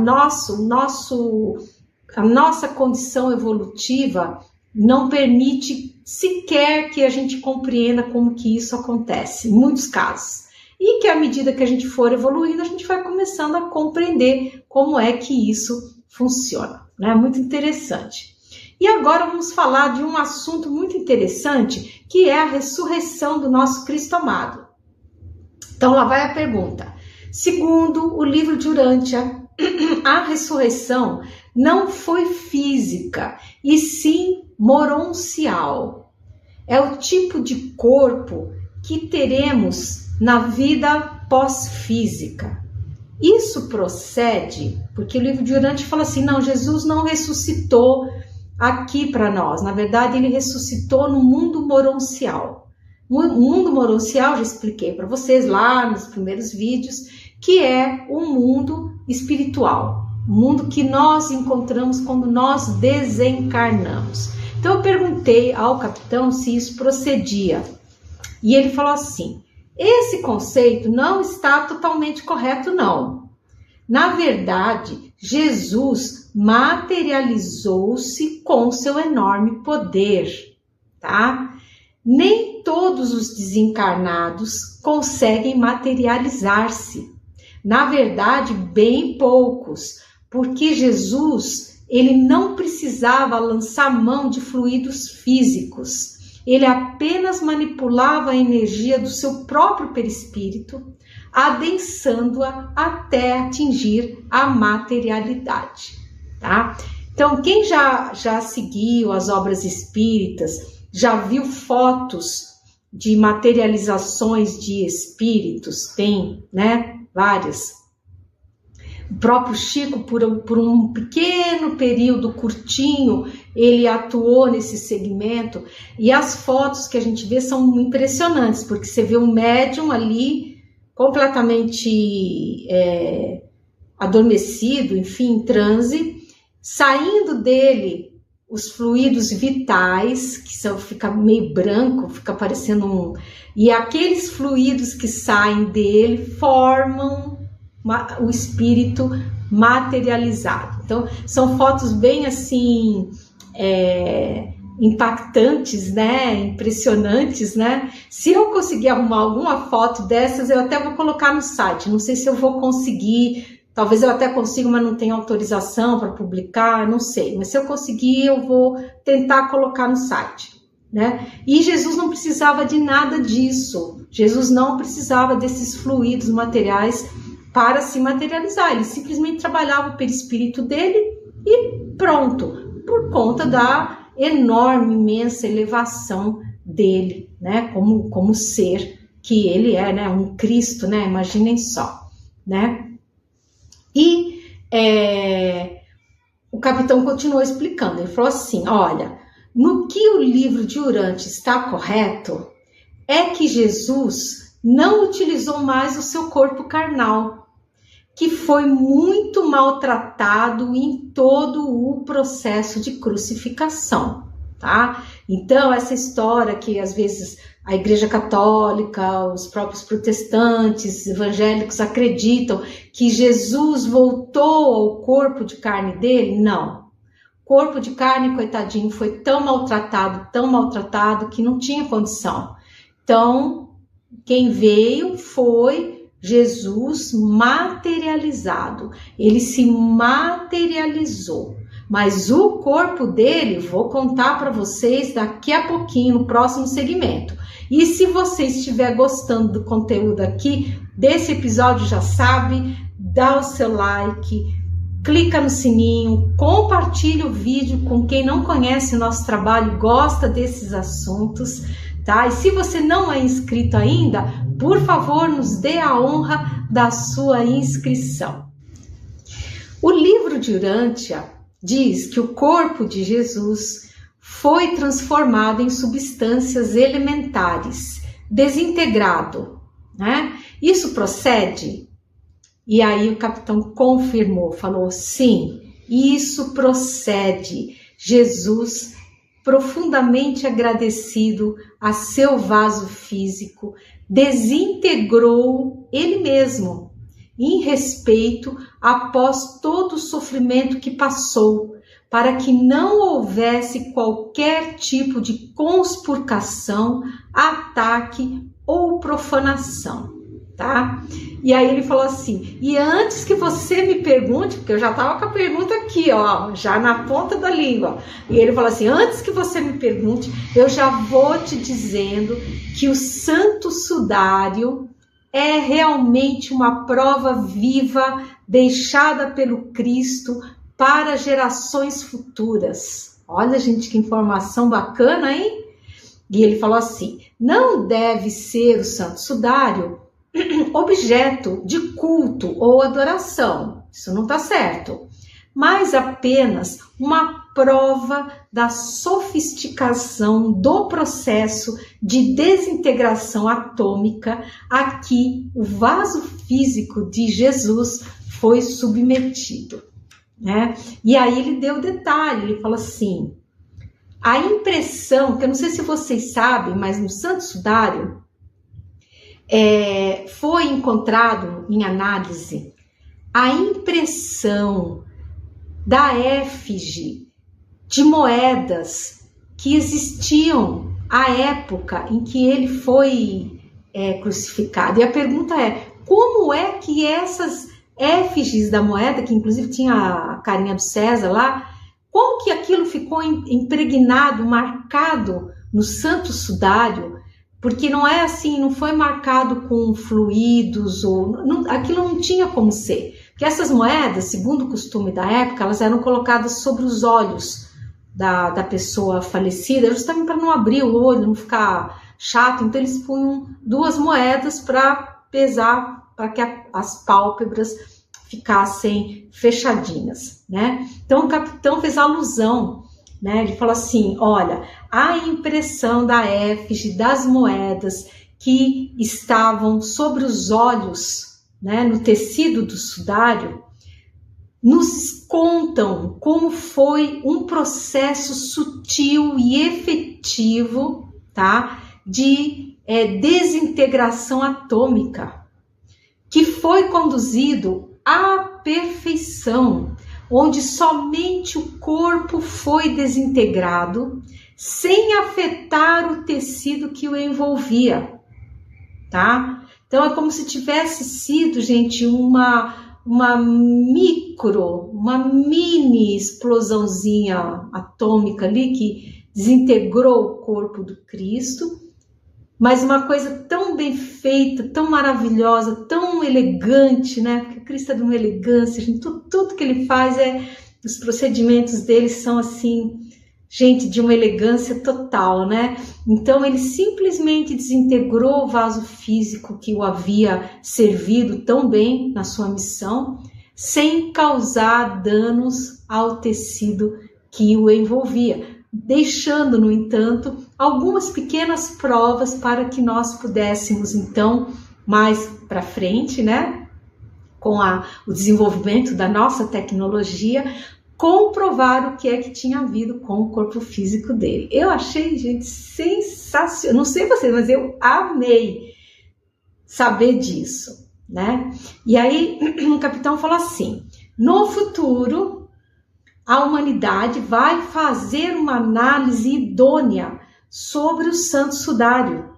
nossa condição evolutiva não permite sequer que a gente compreenda como que isso acontece, em muitos casos. E que à medida que a gente for evoluindo, a gente vai começando a compreender como é que isso funciona, né? Muito interessante. E agora vamos falar de um assunto muito interessante, que é a ressurreição do nosso Cristo amado. Então lá vai a pergunta. Segundo o livro de Urântia, a ressurreição não foi física, e sim moroncial. É o tipo de corpo que teremos na vida pós-física. Isso procede porque o livro de Urântia fala assim, não, Jesus não ressuscitou aqui para nós. Na verdade, ele ressuscitou no mundo moroncial. O mundo moroncial, já expliquei para vocês lá nos primeiros vídeos, que é um mundo espiritual. Um mundo que nós encontramos quando nós desencarnamos. Então, eu perguntei ao capitão se isso procedia. E ele falou assim, esse conceito não está totalmente correto, não. Na verdade, Jesus materializou-se com seu enorme poder, tá? Nem todos os desencarnados conseguem materializar-se. Na verdade, bem poucos, porque Jesus, ele não precisava lançar mão de fluidos físicos. Ele apenas manipulava a energia do seu próprio perispírito, adensando-a até atingir a materialidade, tá? Então, quem já seguiu as obras espíritas, já viu fotos de materializações de espíritos, tem, né, várias. O próprio Chico, por um pequeno período curtinho, ele atuou nesse segmento, e as fotos que a gente vê são impressionantes, porque você vê um médium ali completamente adormecido, enfim, em transe, saindo dele os fluidos vitais, que fica meio branco, fica parecendo e aqueles fluidos que saem dele formam o espírito materializado. Então, são fotos bem assim, impactantes, né? Impressionantes, né? Se eu conseguir arrumar alguma foto dessas, eu até vou colocar no site. Não sei se eu vou conseguir, talvez eu até consiga, mas não tenho autorização para publicar, não sei. Mas se eu conseguir, eu vou tentar colocar no site, né? E Jesus não precisava de nada disso. Jesus não precisava desses fluidos materiais para se materializar. Ele simplesmente trabalhava o perispírito dele e pronto, por conta da enorme, imensa elevação dele, né, como ser que ele é, né, um Cristo, né, imaginem só, né. E o capitão continuou explicando, ele falou assim, olha, no que o livro de Urântia está correto, é que Jesus não utilizou mais o seu corpo carnal, que foi muito maltratado em todo o processo de crucificação, tá? Então, essa história que às vezes a Igreja Católica, os próprios protestantes, evangélicos acreditam que Jesus voltou ao corpo de carne dele, não. O corpo de carne, coitadinho, foi tão maltratado que não tinha condição. Então, quem veio foi Jesus materializado, ele se materializou, mas o corpo dele, vou contar para vocês daqui a pouquinho, no próximo segmento. E se você estiver gostando do conteúdo aqui, desse episódio, já sabe, dá o seu like, clica no sininho, compartilha o vídeo com quem não conhece o nosso trabalho e gosta desses assuntos, tá? E se você não é inscrito ainda, por favor, nos dê a honra da sua inscrição. O livro de Urântia diz que o corpo de Jesus foi transformado em substâncias elementares, desintegrado, né? Isso procede? E aí o capitão confirmou, falou, sim, isso procede. Jesus, profundamente agradecido a seu vaso físico, desintegrou ele mesmo, em respeito após todo o sofrimento que passou, para que não houvesse qualquer tipo de conspurcação, ataque ou profanação, tá? E aí ele falou assim, e antes que você me pergunte, porque eu já estava com a pergunta aqui, ó, já na ponta da língua, e ele falou assim, antes que você me pergunte, eu já vou te dizendo que o Santo Sudário é realmente uma prova viva deixada pelo Cristo para gerações futuras. Olha, gente, que informação bacana, hein? E ele falou assim, não deve ser o Santo Sudário objeto de culto ou adoração. Isso não está certo. Mas apenas uma prova da sofisticação do processo de desintegração atômica a que o vaso físico de Jesus foi submetido, né? E aí ele deu detalhe, ele falou assim, a impressão, que eu não sei se vocês sabem, mas no Santo Sudário foi encontrado em análise a impressão da efígie de moedas que existiam à época em que ele foi crucificado. E a pergunta é, como é que essas efígies da moeda, que inclusive tinha a carinha do César lá, como que aquilo ficou impregnado, marcado no Santo Sudário? Porque não é assim, não foi marcado com fluidos, aquilo não tinha como ser. Porque essas moedas, segundo o costume da época, elas eram colocadas sobre os olhos da pessoa falecida, justamente para não abrir o olho, não ficar chato. Então eles punham 2 moedas para pesar, para que as pálpebras ficassem fechadinhas, né? Então o capitão fez alusão, né? Ele falou assim, olha, a impressão da efígie das moedas que estavam sobre os olhos, né, no tecido do sudário, nos contam como foi um processo sutil e efetivo, tá, de desintegração atômica, que foi conduzido à perfeição, onde somente o corpo foi desintegrado, sem afetar o tecido que o envolvia, tá? Então é como se tivesse sido, gente, uma mini explosãozinha atômica ali que desintegrou o corpo do Cristo, mas uma coisa tão bem feita, tão maravilhosa, tão elegante, né? Porque Cristo é de uma elegância, gente, tudo que ele faz os procedimentos dele são assim, gente, de uma elegância total, né? Então ele simplesmente desintegrou o vaso físico que o havia servido tão bem na sua missão, sem causar danos ao tecido que o envolvia, deixando, no entanto, algumas pequenas provas para que nós pudéssemos, então, mais para frente, né, com o desenvolvimento da nossa tecnologia, comprovar o que é que tinha havido com o corpo físico dele. Eu achei, gente, sensacional. Não sei vocês, mas eu amei saber disso, né? E aí o capitão falou assim, no futuro, a humanidade vai fazer uma análise idônea sobre o Santo Sudário,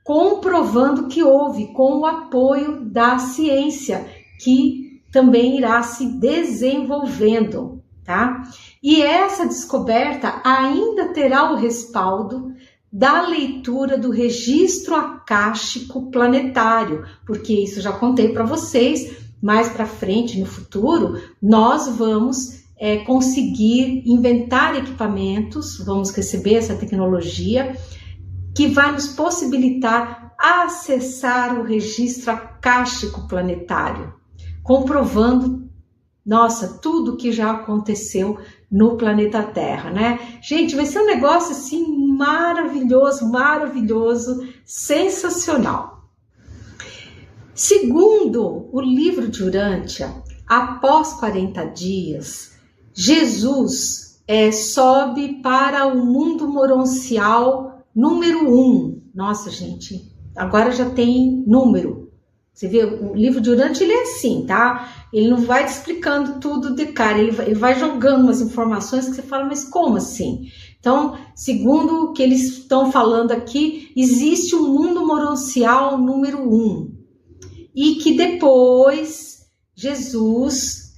comprovando que houve com o apoio da ciência, que também irá se desenvolvendo, tá? E essa descoberta ainda terá o respaldo da leitura do registro acástico planetário, porque isso já contei para vocês, mais para frente, no futuro, nós vamos conseguir inventar equipamentos, vamos receber essa tecnologia, que vai nos possibilitar acessar o registro acástico planetário, comprovando, nossa, tudo que já aconteceu no planeta Terra, né? Gente, vai ser um negócio assim maravilhoso, sensacional. Segundo o livro de Urântia, após 40 dias, Jesus sobe para o mundo moroncial número 1. Nossa, gente, agora já tem número. Você vê, o livro de Urântia, ele é assim, tá? Ele não vai te explicando tudo de cara, ele vai jogando umas informações que você fala, mas como assim? Então, segundo o que eles estão falando aqui, existe um mundo moroncial número 1. E que depois Jesus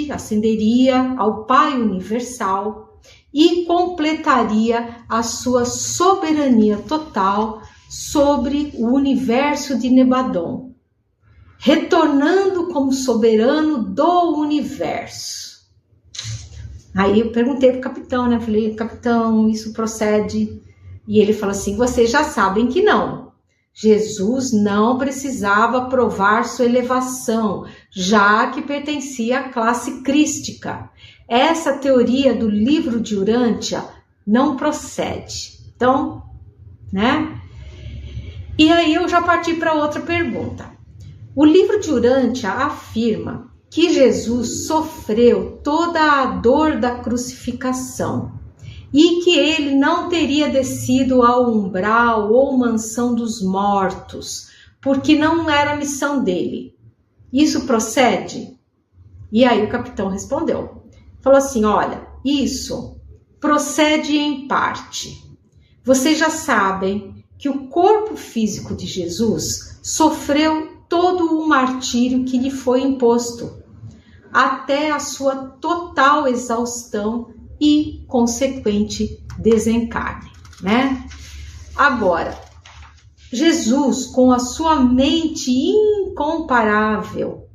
ascenderia ao Pai Universal e completaria a sua soberania total sobre o universo de Nebadon, retornando como soberano do universo. Aí eu perguntei pro capitão, né? Falei, capitão, isso procede? E ele falou assim, vocês já sabem que não. Jesus não precisava provar sua elevação, já que pertencia à classe crística. Essa teoria do livro de Urântia não procede. Então, né? E aí eu já parti para outra pergunta. O livro de Urântia afirma que Jesus sofreu toda a dor da crucificação e que ele não teria descido ao umbral ou mansão dos mortos, porque não era a missão dele. Isso procede? E aí o capitão respondeu. Falou assim, olha, isso procede em parte. Vocês já sabem que o corpo físico de Jesus sofreu todo o martírio que lhe foi imposto, até a sua total exaustão e consequente desencarne, né? Agora, Jesus, com a sua mente incomparável,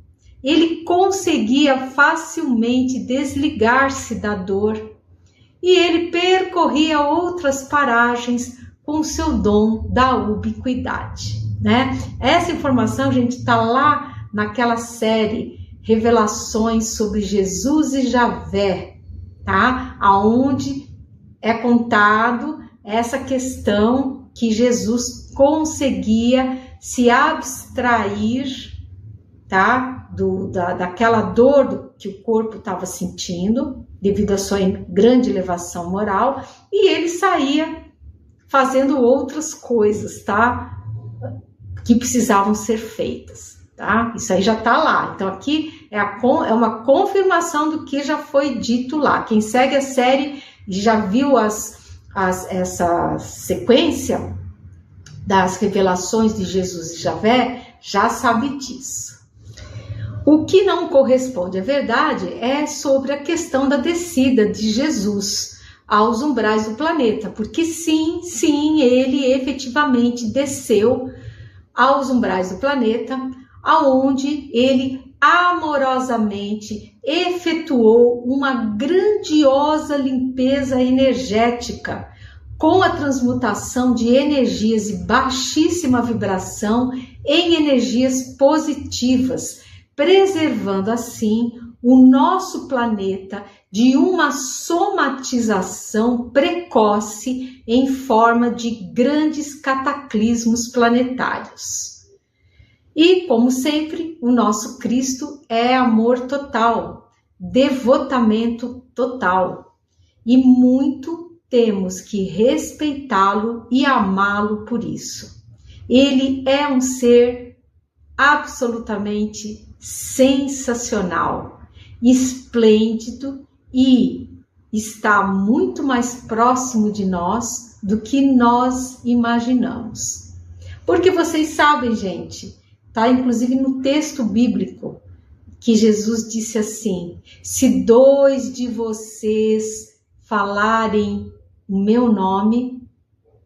ele conseguia facilmente desligar-se da dor e ele percorria outras paragens com seu dom da ubiquidade, né? Essa informação, gente, está lá naquela série Revelações sobre Jesus e Javé, tá? Aonde é contado essa questão que Jesus conseguia se abstrair, tá? Daquela dor que o corpo estava sentindo, devido à sua grande elevação moral, e ele saía fazendo outras coisas, tá? Que precisavam ser feitas, tá? Isso aí já tá lá. Então aqui é uma confirmação do que já foi dito lá. Quem segue a série já viu essa sequência das revelações de Jesus e Javé, já sabe disso. O que não corresponde à verdade é sobre a questão da descida de Jesus aos umbrais do planeta, porque sim, ele efetivamente desceu aos umbrais do planeta, aonde ele amorosamente efetuou uma grandiosa limpeza energética com a transmutação de energias de baixíssima vibração em energias positivas, preservando assim o nosso planeta de uma somatização precoce em forma de grandes cataclismos planetários. E, como sempre, o nosso Cristo é amor total, devotamento total. E muito temos que respeitá-lo e amá-lo por isso. Ele é um ser absolutamente sensacional, esplêndido e está muito mais próximo de nós do que nós imaginamos. Porque vocês sabem, gente, tá inclusive no texto bíblico que Jesus disse assim: se 2 de vocês falarem o meu nome,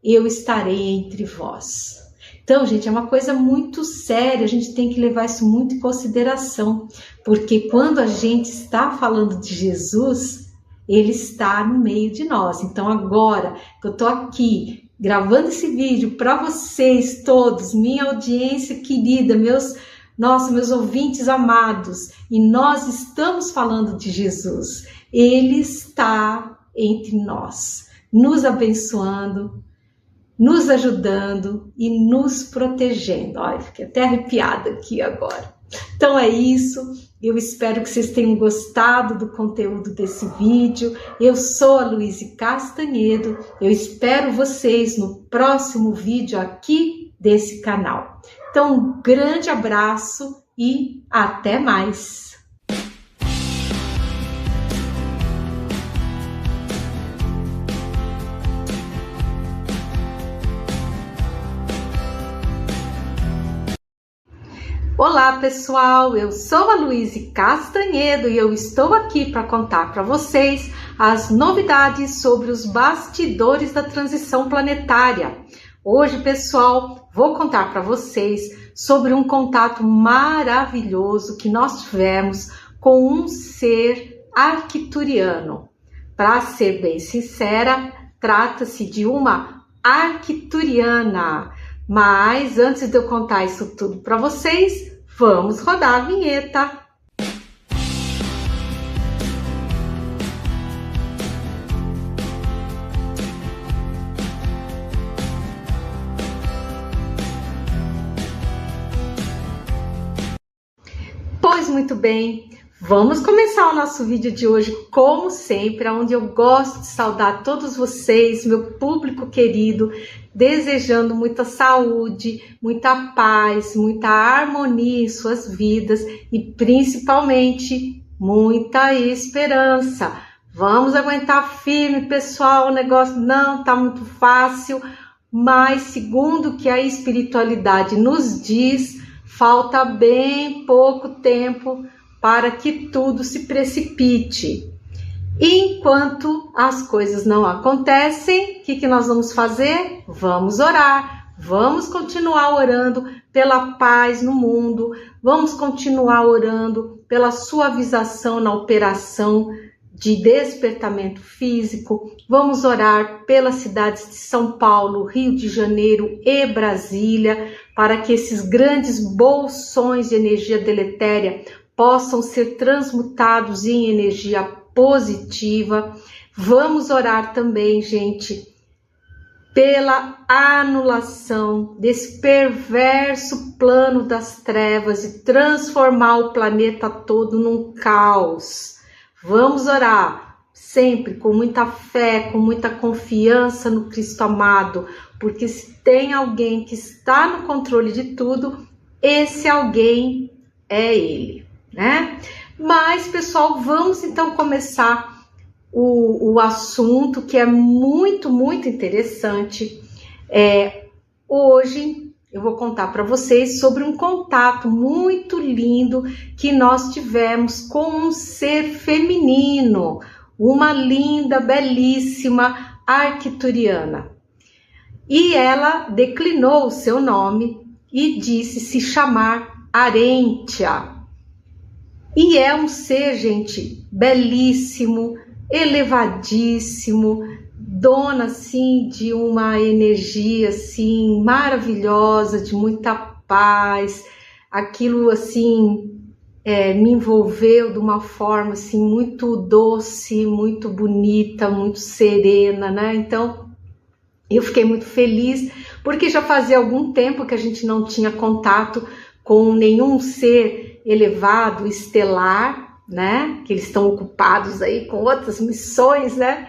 eu estarei entre vós. Então, gente, é uma coisa muito séria, a gente tem que levar isso muito em consideração, porque quando a gente está falando de Jesus, ele está no meio de nós. Então, agora que eu estou aqui gravando esse vídeo para vocês todos, minha audiência querida, meus ouvintes amados, e nós estamos falando de Jesus, ele está entre nós, nos abençoando, nos ajudando e nos protegendo. Olha, fiquei até arrepiada aqui agora. Então é isso, eu espero que vocês tenham gostado do conteúdo desse vídeo. Eu sou a Luíse Castanhedo, eu espero vocês no próximo vídeo aqui desse canal. Então um grande abraço e até mais! Olá pessoal, eu sou a Luíse Castanhedo e eu estou aqui para contar para vocês as novidades sobre os bastidores da transição planetária. Hoje, pessoal, vou contar para vocês sobre um contato maravilhoso que nós tivemos com um ser arcturiano. Para ser bem sincera, trata-se de uma arcturiana. Mas antes de eu contar isso tudo para vocês, vamos rodar a vinheta. Pois muito bem, vamos começar o nosso vídeo de hoje, como sempre, onde eu gosto de saudar todos vocês, meu público querido, desejando muita saúde, muita paz, muita harmonia em suas vidas e principalmente muita esperança. Vamos aguentar firme, pessoal, o negócio não tá muito fácil, mas segundo o que a espiritualidade nos diz, falta bem pouco tempo para que tudo se precipite. Enquanto as coisas não acontecem, o que nós vamos fazer? Vamos orar, vamos continuar orando pela paz no mundo, vamos continuar orando pela suavização na operação de despertamento físico, vamos orar pelas cidades de São Paulo, Rio de Janeiro e Brasília, para que esses grandes bolsões de energia deletéria possam ser transmutados em energia positiva. Vamos orar também, gente, pela anulação desse perverso plano das trevas e transformar o planeta todo num caos. Vamos orar sempre com muita fé, com muita confiança no Cristo amado, porque se tem alguém que está no controle de tudo, esse alguém é Ele, né? Mas, pessoal, vamos então começar o assunto que é muito, muito interessante. Hoje eu vou contar para vocês sobre um contato muito lindo que nós tivemos com um ser feminino, uma linda, belíssima arcturiana. E ela declinou o seu nome e disse se chamar Arentia. E é um ser, gente, belíssimo, elevadíssimo, dona assim de uma energia assim maravilhosa, de muita paz. Aquilo assim me envolveu de uma forma assim muito doce, muito bonita, muito serena, né? Então eu fiquei muito feliz porque já fazia algum tempo que a gente não tinha contato com nenhum ser elevado, estelar, né? Que eles estão ocupados aí com outras missões, né?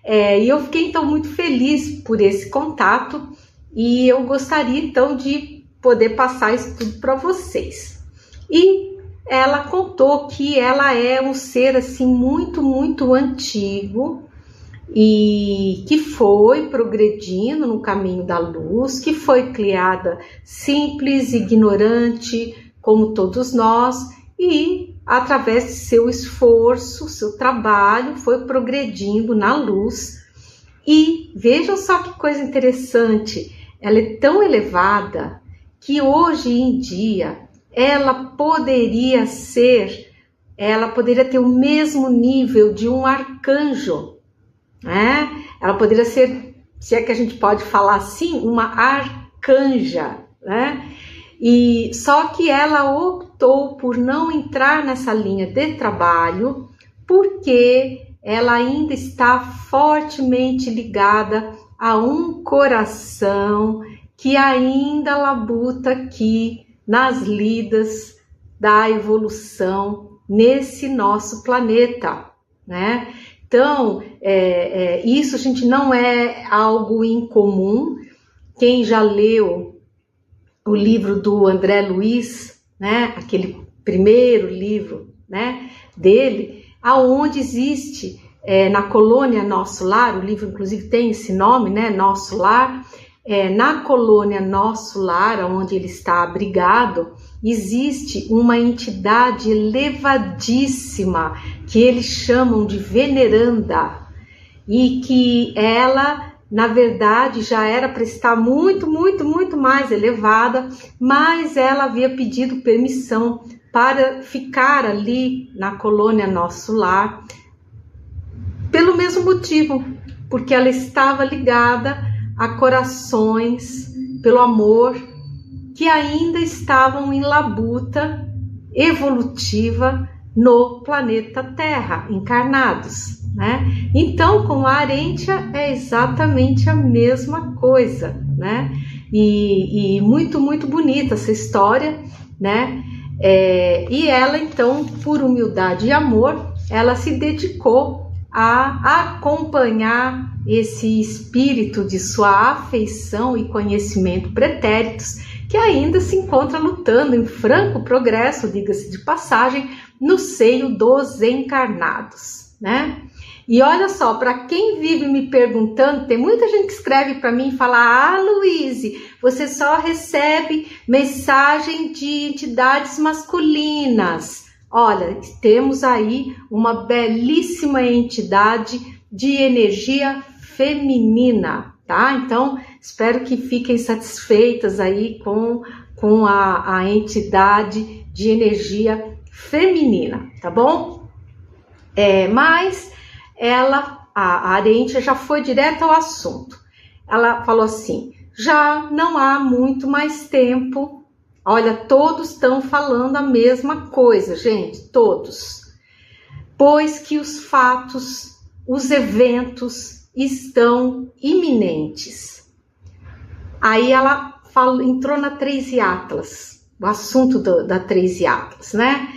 E eu fiquei então muito feliz por esse contato e eu gostaria então de poder passar isso tudo para vocês. E ela contou que ela é um ser assim muito, muito antigo e que foi progredindo no caminho da luz, que foi criada simples, ignorante, como todos nós, e através de seu esforço, seu trabalho, foi progredindo na luz. E vejam só que coisa interessante, ela é tão elevada que hoje em dia ela poderia ter o mesmo nível de um arcanjo, né? Ela poderia ser, se é que a gente pode falar assim, uma arcanja, né? E só que ela optou por não entrar nessa linha de trabalho porque ela ainda está fortemente ligada a um coração que ainda labuta aqui nas lidas da evolução nesse nosso planeta, né? Então, isso, gente, não é algo incomum. Quem já leu o livro do André Luiz, né, aquele primeiro livro, né, dele, aonde existe na colônia Nosso Lar, o livro inclusive tem esse nome, né, Nosso Lar, na colônia Nosso Lar, onde ele está abrigado, existe uma entidade elevadíssima que eles chamam de veneranda e que ela, na verdade, já era para estar muito, muito, muito mais elevada, mas ela havia pedido permissão para ficar ali na colônia Nosso Lar, pelo mesmo motivo, porque ela estava ligada a corações pelo amor, que ainda estavam em labuta evolutiva no planeta Terra, encarnados, né? Então, com a Arentia é exatamente a mesma coisa, né? E muito, muito bonita essa história, né? E ela, então, por humildade e amor, ela se dedicou a acompanhar esse espírito de sua afeição e conhecimento pretéritos, que ainda se encontra lutando em franco progresso, diga-se de passagem, no seio dos encarnados, né? E olha só, para quem vive me perguntando, tem muita gente que escreve para mim e fala: Luíse, você só recebe mensagem de entidades masculinas. Olha, temos aí uma belíssima entidade de energia feminina, tá? Então, espero que fiquem satisfeitas aí com a entidade de energia feminina, tá bom? Mas a Arentia já foi direto ao assunto. Ela falou assim: já não há muito mais tempo. Olha, todos estão falando a mesma coisa, gente, todos. Pois que os fatos, os eventos estão iminentes. Aí ela entrou na 3i Atlas, o assunto da 3i Atlas, né?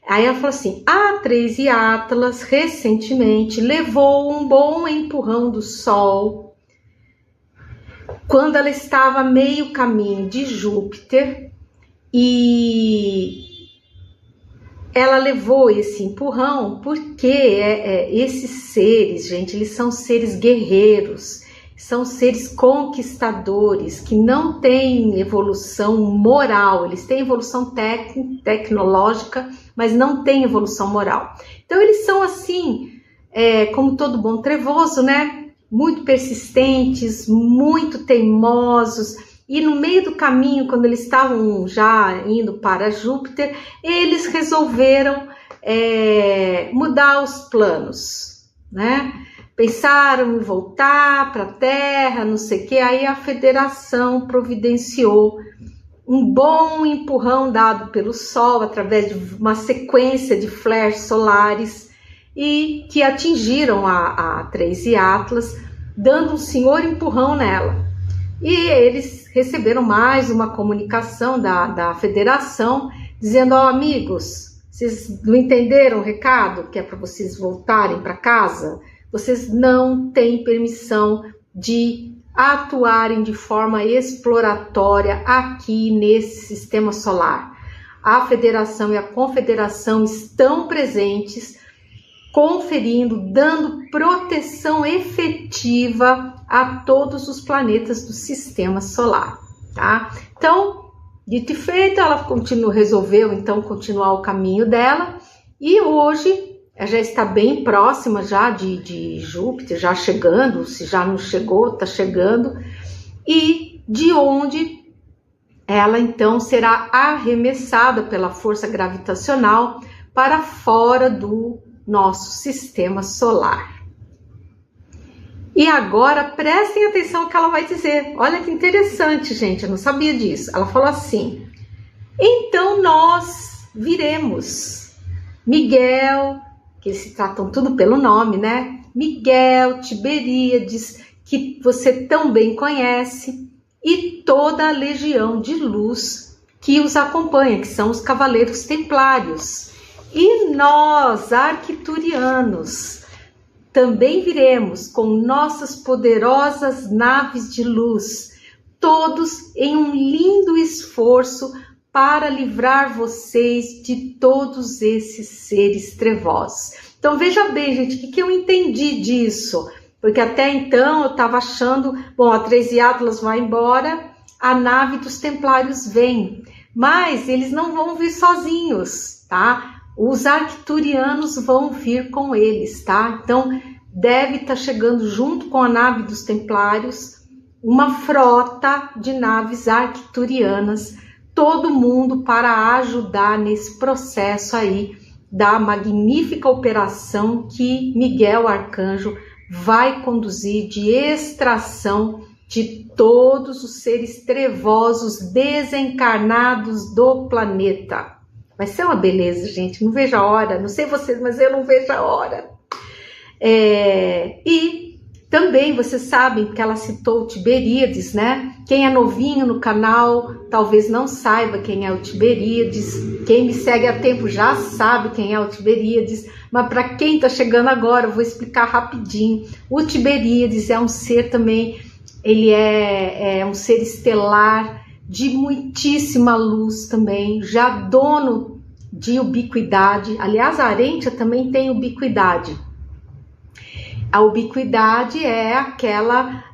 Aí ela falou assim: a 3i Atlas recentemente levou um bom empurrão do Sol quando ela estava a meio caminho de Júpiter, e ela levou esse empurrão porque esses seres, gente, eles são seres guerreiros, são seres conquistadores que não têm evolução moral, eles têm evolução tecnológica, mas não têm evolução moral. Então eles são assim, como todo bom trevoso, né? Muito persistentes, muito teimosos. E no meio do caminho, quando eles estavam já indo para Júpiter, eles resolveram mudar os planos, né? Pensaram em voltar para a Terra, não sei o que. Aí a Federação providenciou um bom empurrão dado pelo Sol através de uma sequência de flares solares e que atingiram a 3i Atlas, dando um senhor empurrão nela. E eles receberam mais uma comunicação da Federação dizendo: amigos, vocês não entenderam o recado que é para vocês voltarem para casa? Vocês não têm permissão de atuarem de forma exploratória aqui nesse sistema solar. A Federação e a Confederação estão presentes, conferindo, dando proteção efetiva a todos os planetas do sistema solar, tá? Então, dito e feito, ela resolveu então continuar o caminho dela, e hoje ela já está bem próxima já de Júpiter, já chegando, se já não chegou, está chegando, e de onde ela então será arremessada pela força gravitacional para fora do nosso sistema solar. E agora prestem atenção no que ela vai dizer. Olha que interessante, gente, eu não sabia disso. Ela falou assim: então nós viremos Miguel, que eles se tratam tudo pelo nome, né? Miguel, Tiberíades, que você tão bem conhece, e toda a legião de luz que os acompanha, que são os Cavaleiros Templários. E nós, arcturianos, também viremos com nossas poderosas naves de luz, todos em um lindo esforço para livrar vocês de todos esses seres trevosos. Então veja bem, gente, o que eu entendi disso? Porque até então eu estava achando, bom, a 3i Atlas vai embora, a nave dos Templários vem, mas eles não vão vir sozinhos, tá? Os arcturianos vão vir com eles, tá? Então deve estar chegando junto com a nave dos Templários uma frota de naves arcturianas, todo mundo para ajudar nesse processo aí da magnífica operação que Miguel Arcanjo vai conduzir de extração de todos os seres trevosos desencarnados do planeta. Vai ser uma beleza, gente, não vejo a hora, não sei vocês, mas eu não vejo a hora. E também vocês sabem que ela citou o Tiberíades, né? Quem é novinho no canal talvez não saiba quem é o Tiberíades. Quem me segue há tempo já sabe quem é o Tiberíades. Mas para quem está chegando agora, eu vou explicar rapidinho. O Tiberíades é um ser também, ele é um ser estelar de muitíssima luz também, já dono de ubiquidade. Aliás, a Arentia também tem ubiquidade. A ubiquidade é aquela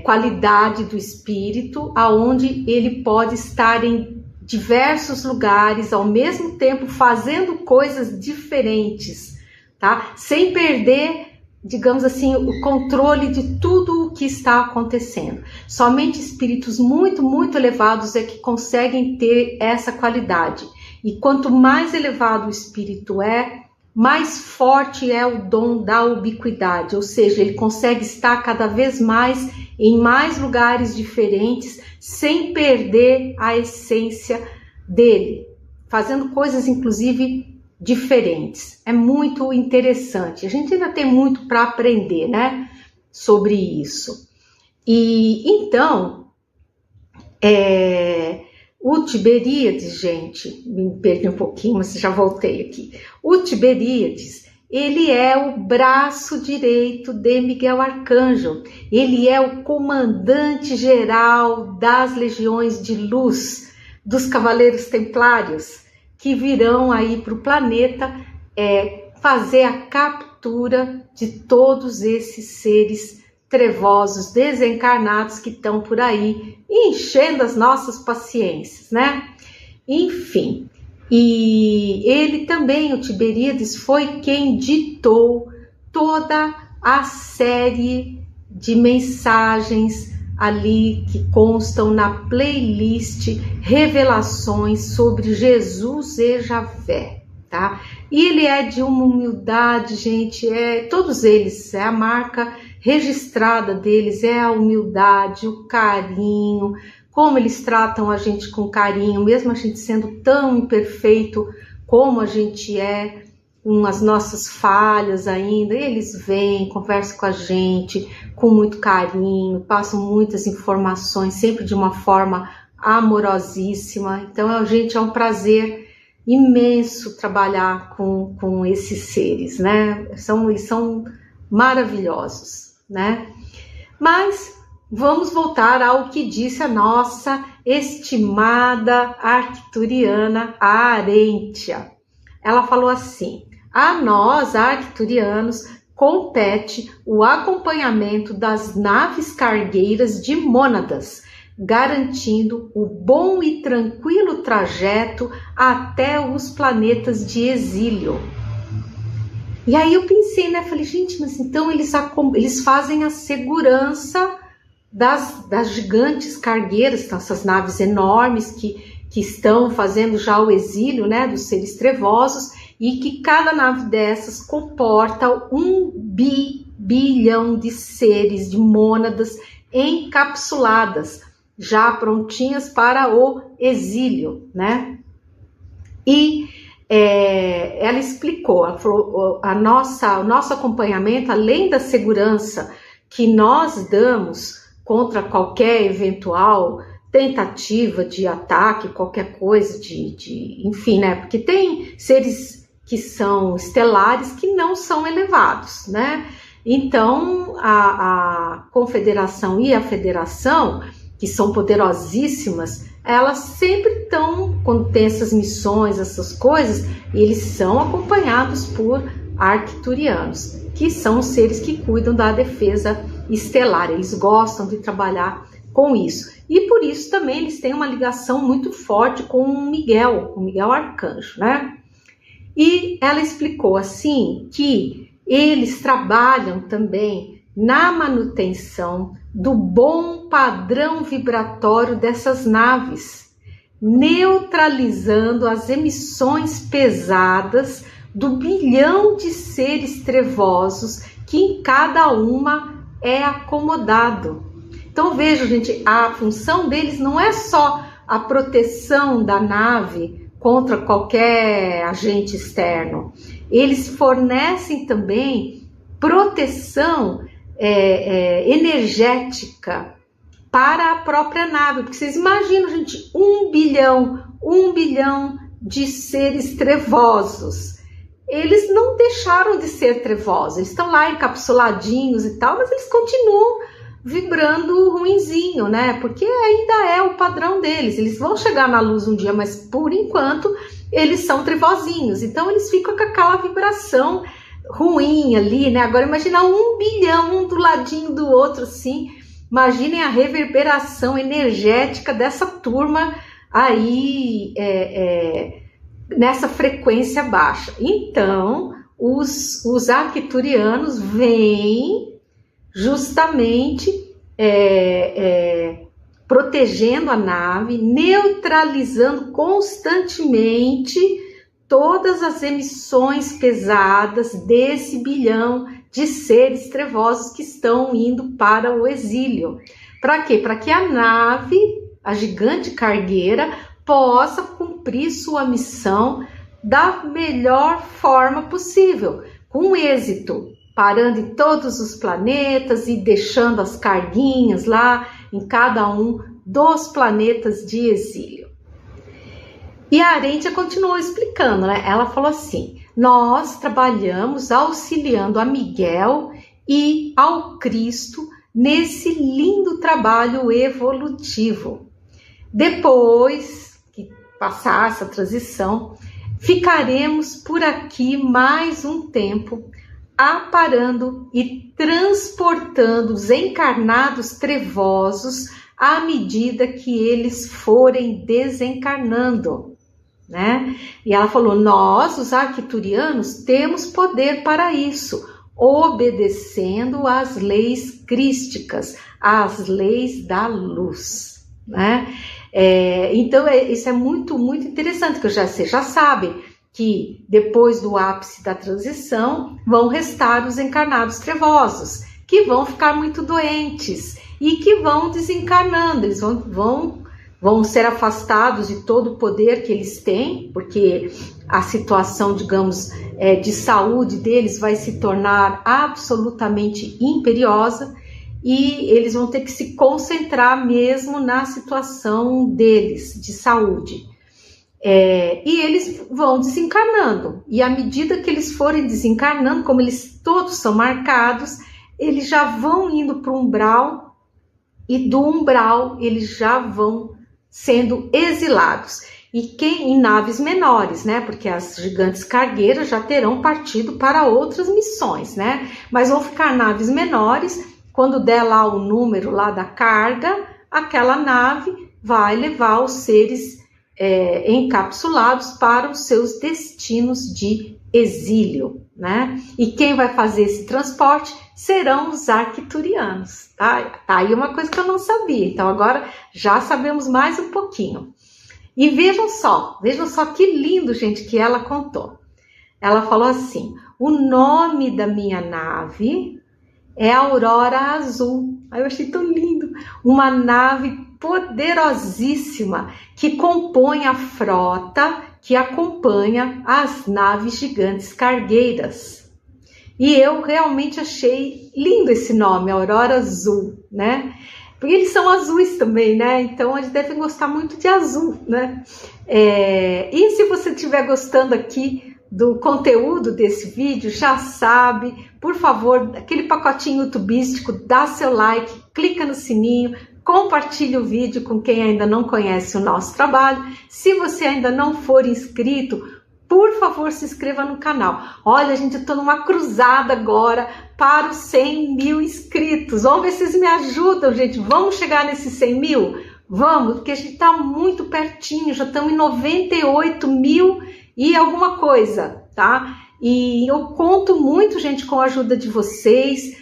qualidade do espírito aonde ele pode estar em diversos lugares ao mesmo tempo fazendo coisas diferentes, tá? Sem perder, digamos assim, o controle de tudo o que está acontecendo. Somente espíritos muito, muito elevados é que conseguem ter essa qualidade. E quanto mais elevado o espírito mais forte é o dom da ubiquidade, ou seja, ele consegue estar cada vez mais em mais lugares diferentes, sem perder a essência dele, fazendo coisas inclusive diferentes. É muito interessante. A gente ainda tem muito para aprender, né, sobre isso. E então, o Tiberíades, gente, me perdi um pouquinho, mas já voltei aqui. O Tiberíades, ele é o braço direito de Miguel Arcanjo. Ele é o comandante geral das legiões de luz, dos Cavaleiros Templários, que virão aí para o planeta fazer a captura de todos esses seres trevosos, desencarnados que estão por aí, enchendo as nossas paciências, né? Enfim, e ele também, o Tiberíades, foi quem ditou toda a série de mensagens ali que constam na playlist Revelações sobre Jesus e Javé, tá? E ele é de uma humildade, gente, todos eles, a marca registrada deles é a humildade, o carinho, como eles tratam a gente com carinho, mesmo a gente sendo tão imperfeito como a gente é, com as nossas falhas ainda, eles vêm, conversam com a gente com muito carinho, passam muitas informações, sempre de uma forma amorosíssima. Então, gente, é um prazer imenso trabalhar com esses seres, né? Eles são maravilhosos, né? Mas vamos voltar ao que disse a nossa estimada arcturiana Arentia. Ela falou assim: a nós, arcturianos, compete o acompanhamento das naves cargueiras de mônadas, garantindo o bom e tranquilo trajeto até os planetas de exílio. E aí eu pensei, né? Falei, gente, mas então eles fazem a segurança das gigantes cargueiras, essas naves enormes que estão fazendo já o exílio, né, dos seres trevosos, e que cada nave dessas comporta 1 bilhão de seres, de mônadas encapsuladas, já prontinhas para o exílio, né? E ela explicou, ela falou, o nosso acompanhamento, além da segurança que nós damos contra qualquer eventual tentativa de ataque, qualquer coisa enfim, né? Porque tem seres que são estelares que não são elevados, né? Então, a Confederação e a Federação, que são poderosíssimas, elas sempre estão, quando tem essas missões, essas coisas, eles são acompanhados por arcturianos, que são os seres que cuidam da defesa estelar. Eles gostam de trabalhar com isso. E por isso também eles têm uma ligação muito forte com o Miguel Arcanjo, né? E ela explicou assim que eles trabalham também na manutenção do bom padrão vibratório dessas naves, neutralizando as emissões pesadas do bilhão de seres trevosos que em cada uma é acomodado. Então veja, gente, a função deles não é só a proteção da nave contra qualquer agente externo. Eles fornecem também proteção energética para a própria nave, porque vocês imaginam, gente, 1 bilhão de seres trevosos. Eles não deixaram de ser trevosos, eles estão lá encapsuladinhos e tal, mas eles continuam vibrando ruinzinho, né? Porque ainda é o padrão deles. Eles vão chegar na luz um dia, mas por enquanto eles são trevozinhos. Então eles ficam com aquela vibração ruim ali, né? Agora imagina 1 bilhão, um do ladinho do outro, assim. Imaginem a reverberação energética dessa turma aí nessa frequência baixa. Então, os arcturianos vêm justamente protegendo a nave, neutralizando constantemente todas as emissões pesadas desse bilhão de seres trevosos que estão indo para o exílio. Para quê? Para que a nave, a gigante cargueira, possa cumprir sua missão da melhor forma possível, com êxito, parando em todos os planetas e deixando as carguinhas lá em cada um dos planetas de exílio. E a Arentia continuou explicando, né? Ela falou assim: nós trabalhamos auxiliando a Miguel e ao Cristo nesse lindo trabalho evolutivo. Depois que passar essa transição, ficaremos por aqui mais um tempo, aparando e transportando os encarnados trevosos à medida que eles forem desencarnando, né? E ela falou: nós, os arcturianos, temos poder para isso, obedecendo às leis crísticas, às leis da luz, né? Então isso é muito, muito interessante, que você já sabe que depois do ápice da transição vão restar os encarnados trevosos, que vão ficar muito doentes e que vão desencarnando. Eles vão ser afastados de todo o poder que eles têm, porque a situação, digamos, de saúde deles vai se tornar absolutamente imperiosa, e eles vão ter que se concentrar mesmo na situação deles de saúde. E eles vão desencarnando, e à medida que eles forem desencarnando, como eles todos são marcados, eles já vão indo para o umbral, e do umbral eles já vão sendo exilados, em naves menores, né? Porque as gigantes cargueiras já terão partido para outras missões, né? Mas vão ficar naves menores. Quando der lá o número lá da carga, aquela nave vai levar os seres encapsulados para os seus destinos de exílio, né? E quem vai fazer esse transporte serão os arcturianos, tá? Tá aí uma coisa que eu não sabia, então agora já sabemos mais um pouquinho. E vejam só que lindo, gente, que ela contou. Ela falou assim: o nome da minha nave é Aurora Azul. Aí eu achei tão lindo. Uma nave poderosíssima que compõe a frota que acompanha as naves gigantes cargueiras. E eu realmente achei lindo esse nome, Aurora Azul, né? Porque eles são azuis também, né? Então eles devem gostar muito de azul, né? E se você estiver gostando aqui do conteúdo desse vídeo, já sabe, por favor, aquele pacotinho youtubístico, dá seu like, clica no sininho, compartilhe o vídeo com quem ainda não conhece o nosso trabalho. Se você ainda não for inscrito, por favor, se inscreva no canal. Olha, gente, eu tô numa cruzada agora para os 100 mil inscritos. Vamos ver se vocês me ajudam, gente. Vamos chegar nesses 100 mil? Vamos, porque a gente tá muito pertinho, já estamos em 98 mil e alguma coisa, tá? E eu conto muito, gente, com a ajuda de vocês,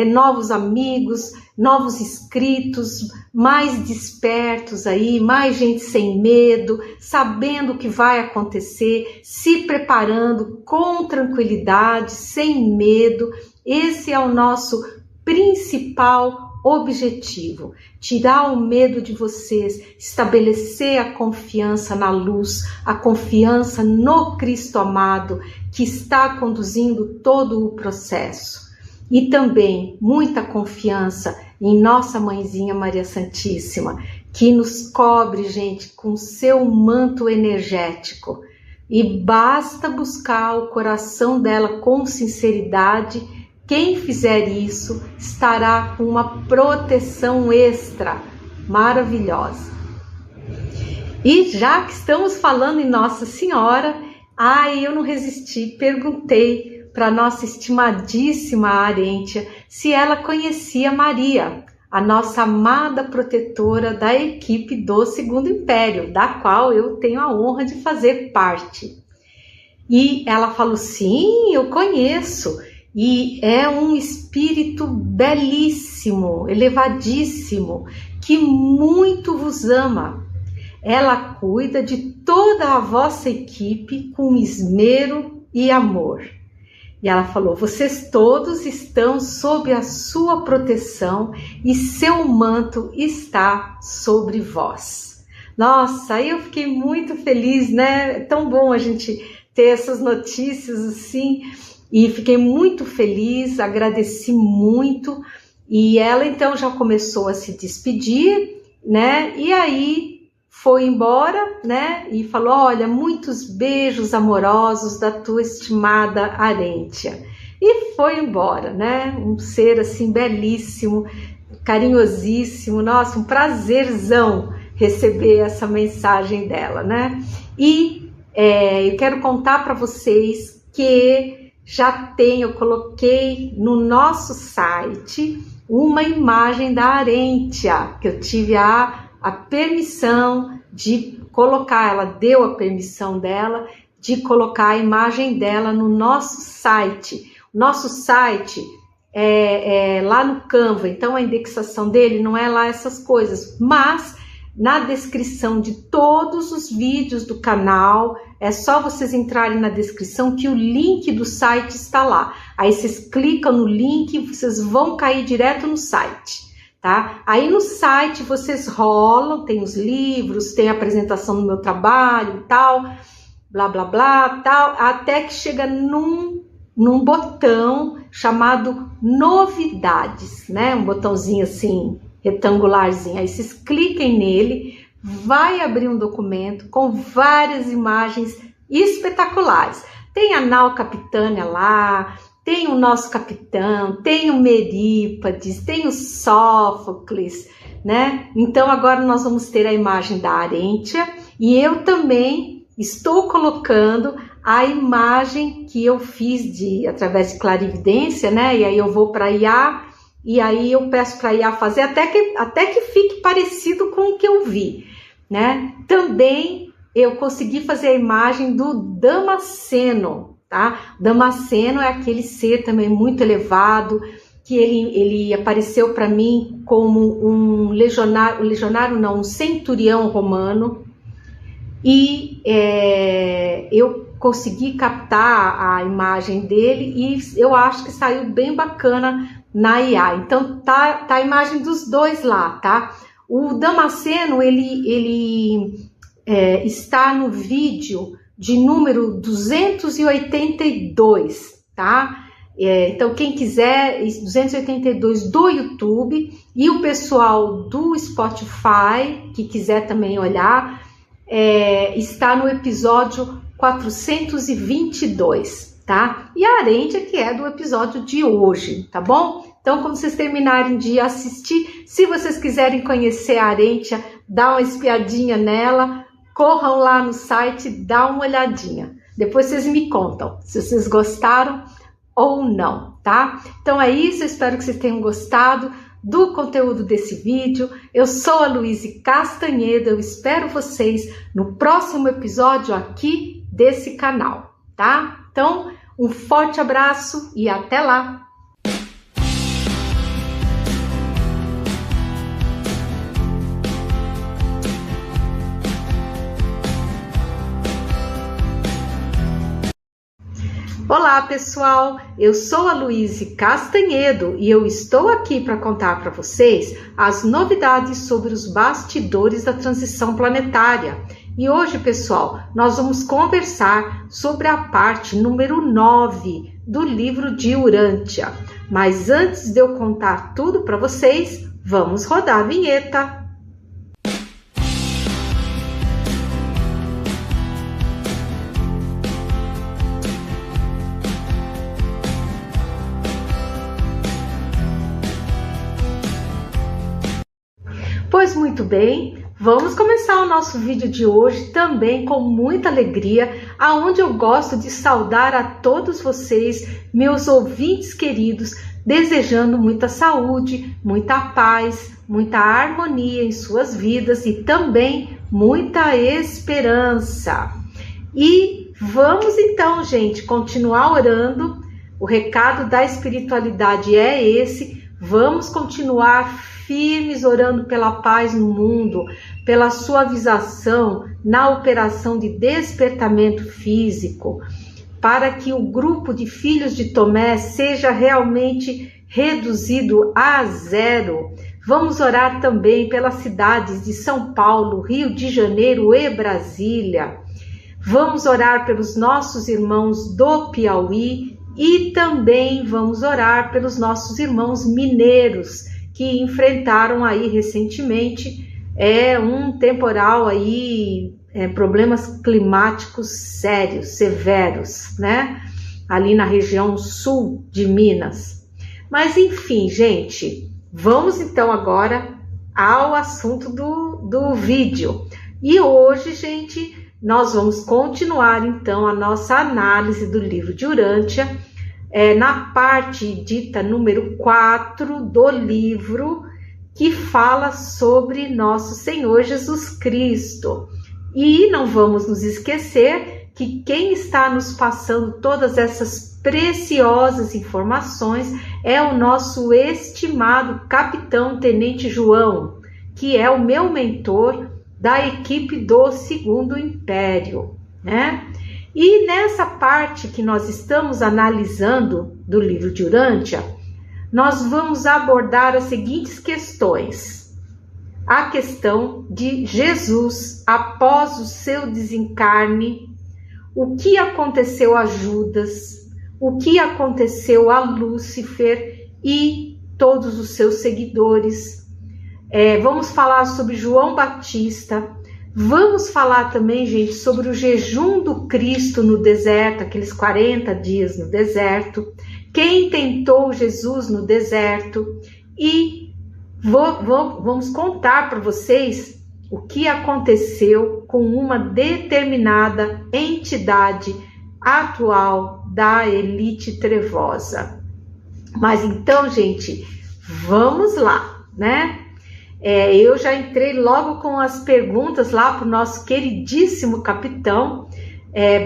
novos amigos, novos inscritos, mais despertos aí, mais gente sem medo, sabendo o que vai acontecer, se preparando com tranquilidade, sem medo. Esse é o nosso principal objetivo: tirar o medo de vocês, estabelecer a confiança na luz, a confiança no Cristo amado que está conduzindo todo o processo. E também muita confiança em nossa Mãezinha Maria Santíssima, que nos cobre, gente, com seu manto energético. E basta buscar o coração dela com sinceridade. Quem fizer isso estará com uma proteção extra maravilhosa. E já que estamos falando em Nossa Senhora, eu não resisti, perguntei para nossa estimadíssima Arêntia se ela conhecia Maria, a nossa amada protetora da equipe do Segundo Império, da qual eu tenho a honra de fazer parte. E ela falou: sim, eu conheço. E é um espírito belíssimo, elevadíssimo, que muito vos ama. Ela cuida de toda a vossa equipe com esmero e amor. E ela falou: vocês todos estão sob a sua proteção e seu manto está sobre vós. Nossa, aí eu fiquei muito feliz, né? É tão bom a gente ter essas notícias assim. E fiquei muito feliz, agradeci muito. E ela então já começou a se despedir, né? E aí foi embora, né? E falou: olha, muitos beijos amorosos da tua estimada Arêntia. E foi embora, né? Um ser assim belíssimo, carinhosíssimo. Nossa, um prazerzão receber essa mensagem dela, né? E eu quero contar para vocês que eu coloquei no nosso site uma imagem da Arêntia, que eu tive a permissão de colocar, ela deu a permissão dela de colocar a imagem dela no nosso site. O nosso site é lá no Canva, então a indexação dele não é lá essas coisas, mas na descrição de todos os vídeos do canal, é só vocês entrarem na descrição que o link do site está lá. Aí vocês clicam no link e vocês vão cair direto no site, tá? Aí no site vocês rolam, tem os livros, tem a apresentação do meu trabalho e tal, blá, blá, blá, tal, até que chega num botão chamado Novidades, né? Um botãozinho assim, retangularzinho. Aí vocês cliquem nele, vai abrir um documento com várias imagens espetaculares. Tem a nau Capitânia lá, tem o nosso capitão, tem o Merípades, tem o Sófocles, né? Então agora nós vamos ter a imagem da Arêntia e eu também estou colocando a imagem que eu fiz através de clarividência, né? E aí eu vou para IA e aí eu peço para IA fazer até que fique parecido com o que eu vi, né? Também eu consegui fazer a imagem do Damasceno, tá? Damasceno é aquele ser também muito elevado, que ele apareceu para mim como um um centurião romano, e eu consegui captar a imagem dele e eu acho que saiu bem bacana na IA. Então tá a imagem dos dois lá, tá? O Damasceno, ele está no vídeo de número 282, tá? Então quem quiser, 282 do YouTube, e o pessoal do Spotify, que quiser também olhar, está no episódio 422, tá? E a Arêntia, que é do episódio de hoje, tá bom? Então, quando vocês terminarem de assistir, se vocês quiserem conhecer a Arêntia, dá uma espiadinha nela, corram lá no site, dá uma olhadinha. Depois vocês me contam se vocês gostaram ou não, tá? Então é isso, eu espero que vocês tenham gostado do conteúdo desse vídeo. Eu sou a Luíse Castanhedo, eu espero vocês no próximo episódio aqui desse canal, tá? Então, um forte abraço e até lá! Olá pessoal, eu sou a Luíse Castanhedo e eu estou aqui para contar para vocês as novidades sobre os bastidores da transição planetária. E hoje, pessoal, nós vamos conversar sobre a parte número 9 do livro de Urântia. Mas antes de eu contar tudo para vocês, vamos rodar a vinheta. Pois muito bem, vamos começar o nosso vídeo de hoje também com muita alegria, aonde eu gosto de saudar a todos vocês, meus ouvintes queridos, desejando muita saúde, muita paz, muita harmonia em suas vidas e também muita esperança. E vamos então, gente, continuar orando. O recado da espiritualidade é esse. Vamos continuar firmes orando pela paz no mundo, pela suavização na operação de despertamento físico, para que o grupo de filhos de Tomé seja realmente reduzido a zero. Vamos orar também pelas cidades de São Paulo, Rio de Janeiro e Brasília. Vamos orar pelos nossos irmãos do Piauí e também vamos orar pelos nossos irmãos mineiros, que enfrentaram aí recentemente um temporal aí, problemas climáticos sérios, severos, né? Ali na região sul de Minas. Mas enfim, gente, vamos então agora ao assunto do vídeo. E hoje, gente, nós vamos continuar então a nossa análise do livro de Urântia, na parte dita número 4 do livro, que fala sobre nosso Senhor Jesus Cristo. E não vamos nos esquecer que quem está nos passando todas essas preciosas informações é o nosso estimado Capitão Tenente João, que é o meu mentor da equipe do Segundo Império, né? E nessa parte que nós estamos analisando do livro de Urântia, nós vamos abordar as seguintes questões. A questão de Jesus após o seu desencarne, o que aconteceu a Judas, o que aconteceu a Lúcifer e todos os seus seguidores. Vamos falar sobre João Batista. Vamos falar também, gente, sobre o jejum do Cristo no deserto, aqueles 40 dias no deserto, quem tentou Jesus no deserto, e vamos contar para vocês o que aconteceu com uma determinada entidade atual da elite trevosa. Mas então, gente, vamos lá, né? Eu já entrei logo com as perguntas lá para o nosso queridíssimo capitão,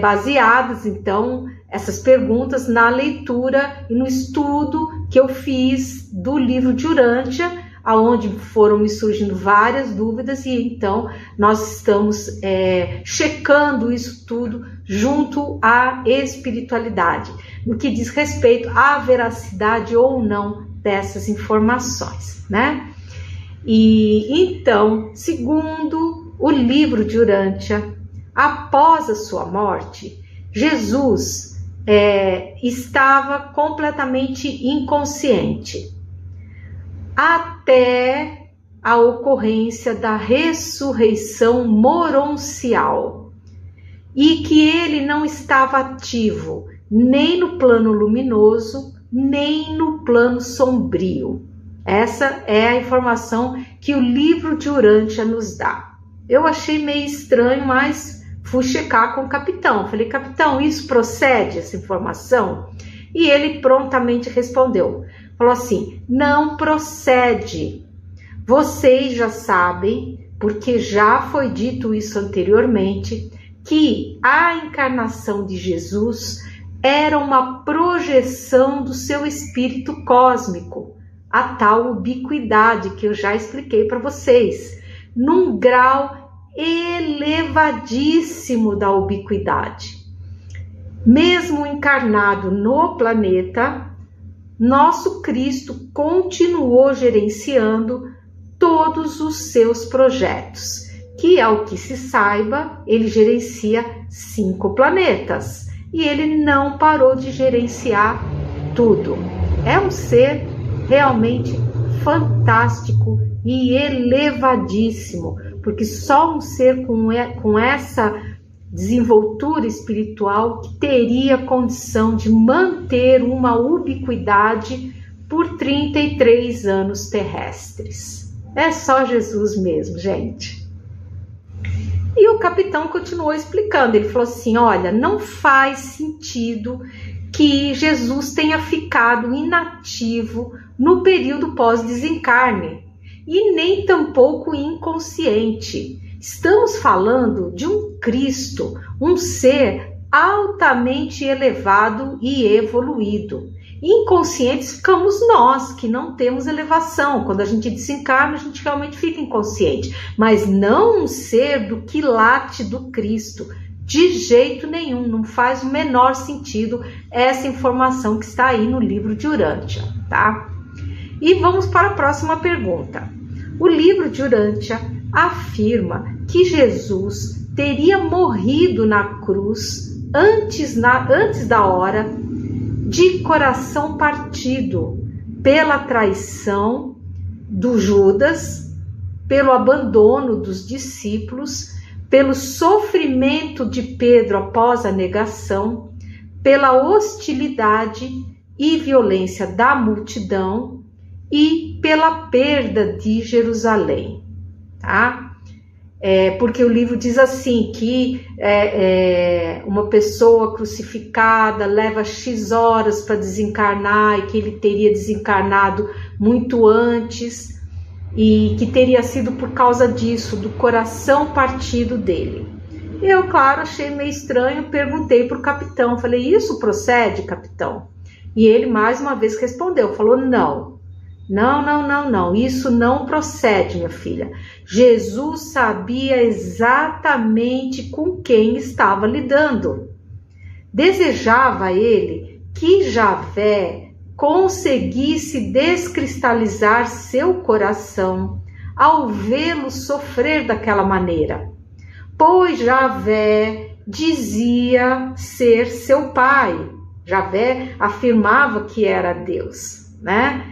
baseadas, então, essas perguntas na leitura e no estudo que eu fiz do livro de Urântia, aonde foram me surgindo várias dúvidas, e então nós estamos checando isso tudo junto à espiritualidade, no que diz respeito à veracidade ou não dessas informações, né? E então, segundo o livro de Urântia, após a sua morte, Jesus estava completamente inconsciente, até a ocorrência da ressurreição moroncial, e que ele não estava ativo nem no plano luminoso, nem no plano sombrio. Essa é a informação que o livro de Urântia nos dá. Eu achei meio estranho, mas fui checar com o capitão. Falei, capitão, isso procede, essa informação? E ele prontamente respondeu. Falou assim, não procede. Vocês já sabem, porque já foi dito isso anteriormente, que a encarnação de Jesus era uma projeção do seu espírito cósmico, a tal ubiquidade que eu já expliquei para vocês, num grau elevadíssimo da ubiquidade. Mesmo encarnado no planeta, nosso Cristo continuou gerenciando todos os seus projetos, que, ao que se saiba, ele gerencia 5 planetas e ele não parou de gerenciar tudo. É um ser realmente fantástico e elevadíssimo, porque só um ser com essa desenvoltura espiritual que teria condição de manter uma ubiquidade por 33 anos terrestres. É só Jesus mesmo, gente. E o capitão continuou explicando, ele falou assim, olha, não faz sentido que Jesus tenha ficado inativo no período pós-desencarne, e nem tampouco inconsciente. Estamos falando de um Cristo, um ser altamente elevado e evoluído. Inconscientes ficamos nós, que não temos elevação. Quando a gente desencarna, a gente realmente fica inconsciente. Mas não um ser do quilate do Cristo. De jeito nenhum, não faz o menor sentido essa informação que está aí no livro de Urântia, tá? E vamos para a próxima pergunta. O livro de Urântia afirma que Jesus teria morrido na cruz antes da hora, de coração partido pela traição do Judas, pelo abandono dos discípulos, pelo sofrimento de Pedro após a negação, pela hostilidade e violência da multidão e pela perda de Jerusalém, tá? Porque o livro diz assim, que uma pessoa crucificada leva X horas para desencarnar e que ele teria desencarnado muito antes e que teria sido por causa disso, do coração partido dele. Eu, claro, achei meio estranho, perguntei para o capitão, falei, isso procede, capitão? E ele mais uma vez respondeu, falou, não, isso não procede, minha filha. Jesus sabia exatamente com quem estava lidando. Desejava ele que Javé conseguisse descristalizar seu coração ao vê-lo sofrer daquela maneira, pois Javé dizia ser seu pai. Javé afirmava que era Deus, né?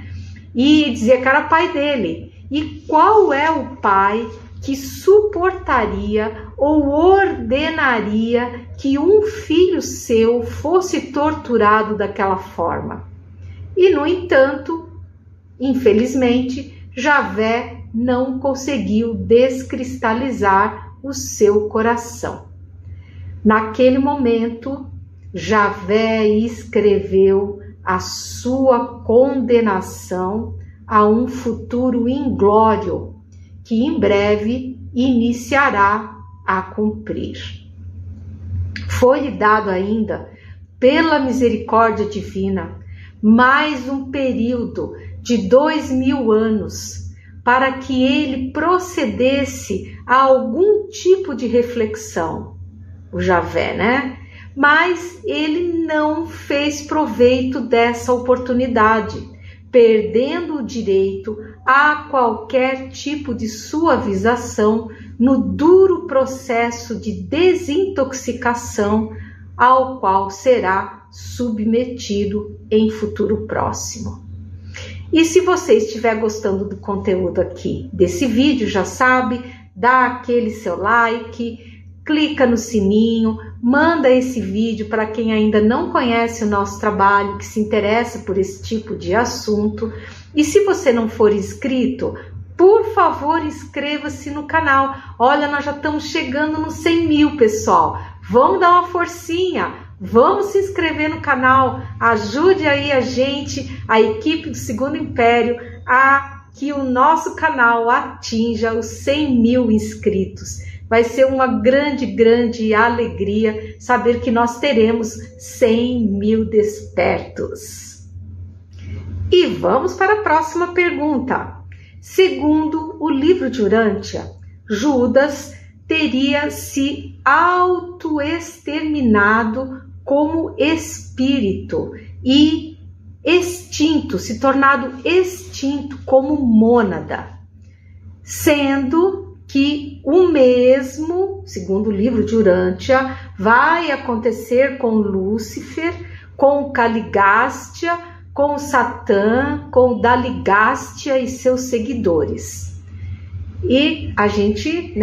E dizia que era pai dele. E qual é o pai que suportaria ou ordenaria que um filho seu fosse torturado daquela forma? E, no entanto, infelizmente, Javé não conseguiu descristalizar o seu coração. Naquele momento, Javé escreveu a sua condenação a um futuro inglório que em breve iniciará a cumprir. Foi-lhe dado ainda, pela misericórdia divina, mais um período de 2000 anos para que ele procedesse a algum tipo de reflexão, o Javé, né? Mas ele não fez proveito dessa oportunidade, perdendo o direito a qualquer tipo de suavização no duro processo de desintoxicação ao qual será submetido em futuro próximo. E se você estiver gostando do conteúdo aqui desse vídeo, já sabe, dá aquele seu like, clica no sininho, manda esse vídeo para quem ainda não conhece o nosso trabalho, que se interessa por esse tipo de assunto. E se você não for inscrito, por favor, inscreva-se no canal. Olha, nós já estamos chegando nos 100 mil, pessoal. Vamos dar uma forcinha, vamos se inscrever no canal. Ajude aí a gente, a equipe do Segundo Império, a que o nosso canal atinja os 100 mil inscritos. Vai ser uma grande alegria saber que nós teremos 100 mil despertos. E vamos para a próxima pergunta. Segundo o livro de Urântia, Judas teria se autoexterminado como espírito e extinto, se tornado extinto como mônada, sendo que o mesmo, segundo o livro de Urântia, vai acontecer com Lúcifer, com Caligástia, com Satã, com Daligástia e seus seguidores. E a gente,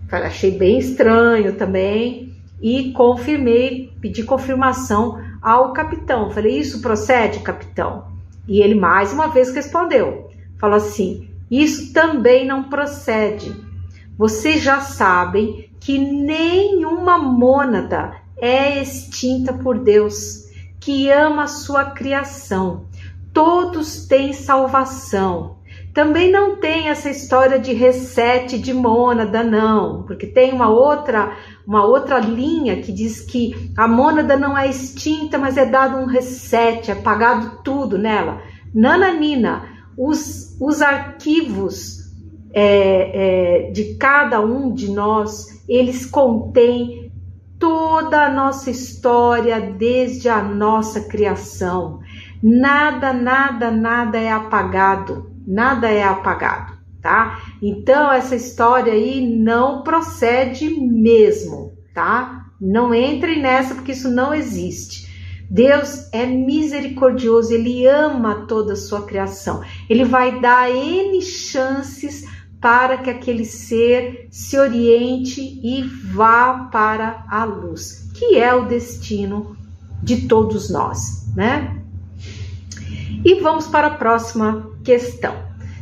achei bem estranho também e confirmei, pedi confirmação ao capitão. Falei, isso procede, capitão? E ele mais uma vez respondeu, falou assim, isso também não procede. Vocês já sabem que nenhuma mônada é extinta por Deus, que ama a sua criação. Todos têm salvação. Também não tem essa história de reset de mônada, não, porque tem uma outra linha que diz que a mônada não é extinta, mas é dado um reset, é apagado tudo nela. Nananina, os arquivos de cada um de nós, eles contêm toda a nossa história desde a nossa criação. Nada é apagado. Nada é apagado, tá? Então, essa história aí não procede mesmo, tá? Não entrem nessa, porque isso não existe. Deus é misericordioso, Ele ama toda a sua criação. Ele vai dar N chances para que aquele ser se oriente e vá para a luz, que é o destino de todos nós, né? E vamos para a próxima questão.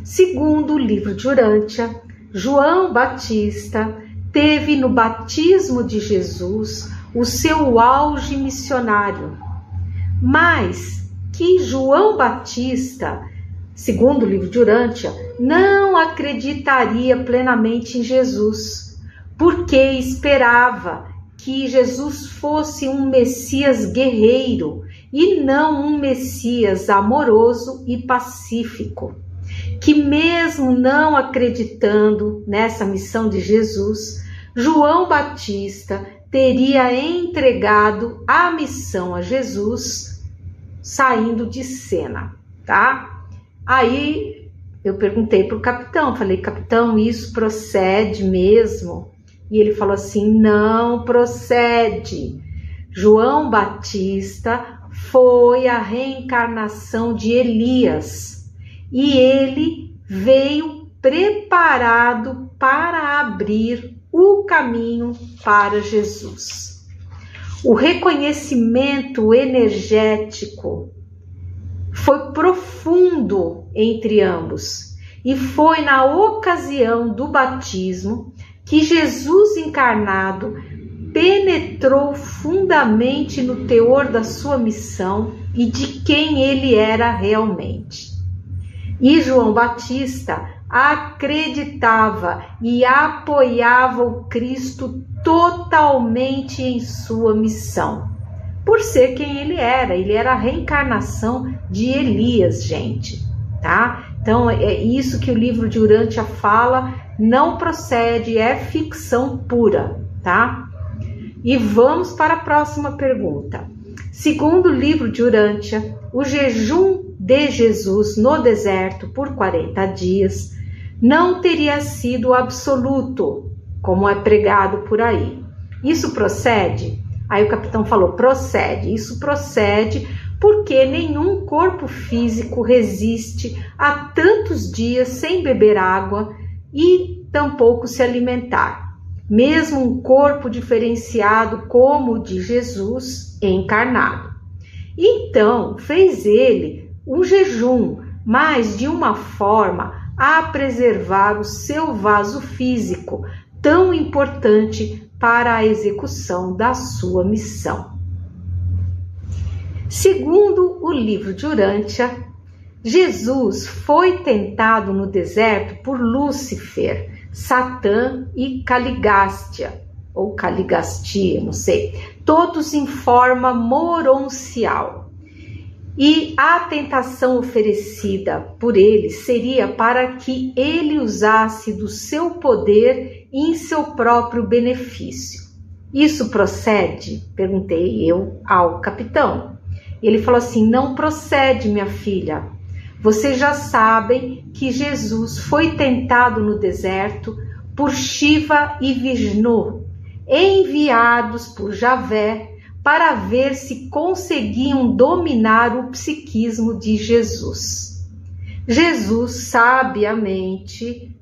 Segundo o livro de Urântia, João Batista teve no batismo de Jesus o seu auge missionário, mas que João Batista, segundo o livro de Urântia, não acreditaria plenamente em Jesus, porque esperava que Jesus fosse um Messias guerreiro e não um Messias amoroso e pacífico, que mesmo não acreditando nessa missão de Jesus, João Batista teria entregado a missão a Jesus saindo de cena, tá? Aí eu perguntei para o capitão, falei, capitão, isso procede mesmo? E ele falou assim, não procede. João Batista foi a reencarnação de Elias e ele veio preparado para abrir o caminho para Jesus. O reconhecimento energético foi profundo entre ambos e foi na ocasião do batismo que Jesus encarnado penetrou fundamente no teor da sua missão e de quem ele era realmente. E João Batista acreditava e apoiava o Cristo totalmente em sua missão, por ser quem ele era a reencarnação de Elias, gente, tá? Então é isso que o livro de Urântia fala, não procede, é ficção pura, tá? E vamos para a próxima pergunta. Segundo o livro de Urântia, o jejum de Jesus no deserto por 40 dias não teria sido absoluto, como é pregado por aí. Isso procede? Aí o capitão falou, procede. Isso procede porque nenhum corpo físico resiste a tantos dias sem beber água e tampouco se alimentar. Mesmo um corpo diferenciado como o de Jesus encarnado. Então, fez ele um jejum, mas de uma forma a preservar o seu vaso físico, tão importante para a execução da sua missão. Segundo o livro de Urântia, Jesus foi tentado no deserto por Lúcifer, Satã e Caligástia, ou Caligastia, não sei, todos em forma moroncial. E a tentação oferecida por ele seria para que ele usasse do seu poder em seu próprio benefício. Isso procede? Perguntei eu ao capitão. Ele falou assim: não procede, minha filha. Vocês já sabem que Jesus foi tentado no deserto por Shiva e Vishnu, enviados por Javé para ver se conseguiam dominar o psiquismo de Jesus. Jesus, sabiamente,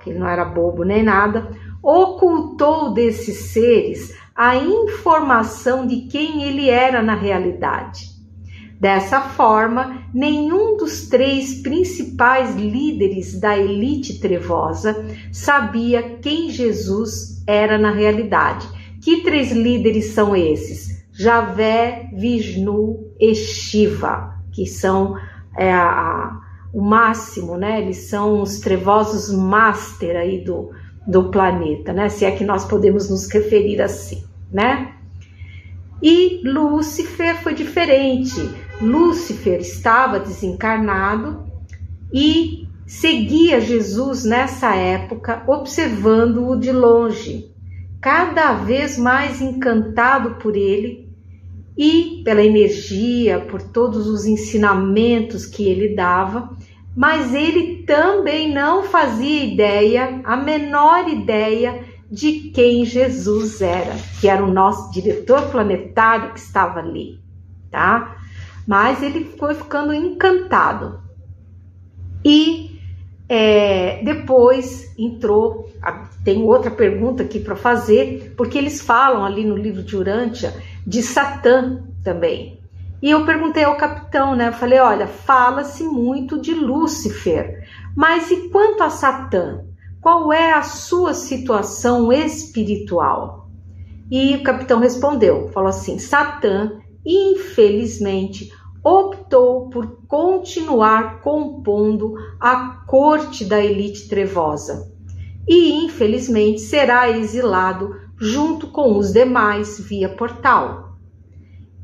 que ele não era bobo nem nada, ocultou desses seres a informação de quem ele era na realidade. Dessa forma, nenhum dos 3 principais líderes da elite trevosa sabia quem Jesus era na realidade. Que 3 líderes são esses? Javé, Vishnu e Shiva, que são o máximo, né? Eles são os trevosos master aí do planeta, né? Se é que nós podemos nos referir assim, né? E Lúcifer foi diferente. Lúcifer estava desencarnado e seguia Jesus nessa época, observando-o de longe, cada vez mais encantado por ele e pela energia, por todos os ensinamentos que ele dava, mas ele também não fazia ideia, a menor ideia, de quem Jesus era, que era o nosso diretor planetário que estava ali, tá? Mas ele foi ficando encantado. E depois entrou, tem outra pergunta aqui para fazer, porque eles falam ali no livro de Urântia de Satã também. E eu perguntei ao capitão, né? Eu falei, olha, fala-se muito de Lúcifer, mas e quanto a Satã? Qual é a sua situação espiritual? E o capitão respondeu, falou assim: Satã, infelizmente, optou por continuar compondo a corte da elite trevosa e, infelizmente, será exilado junto com os demais via portal.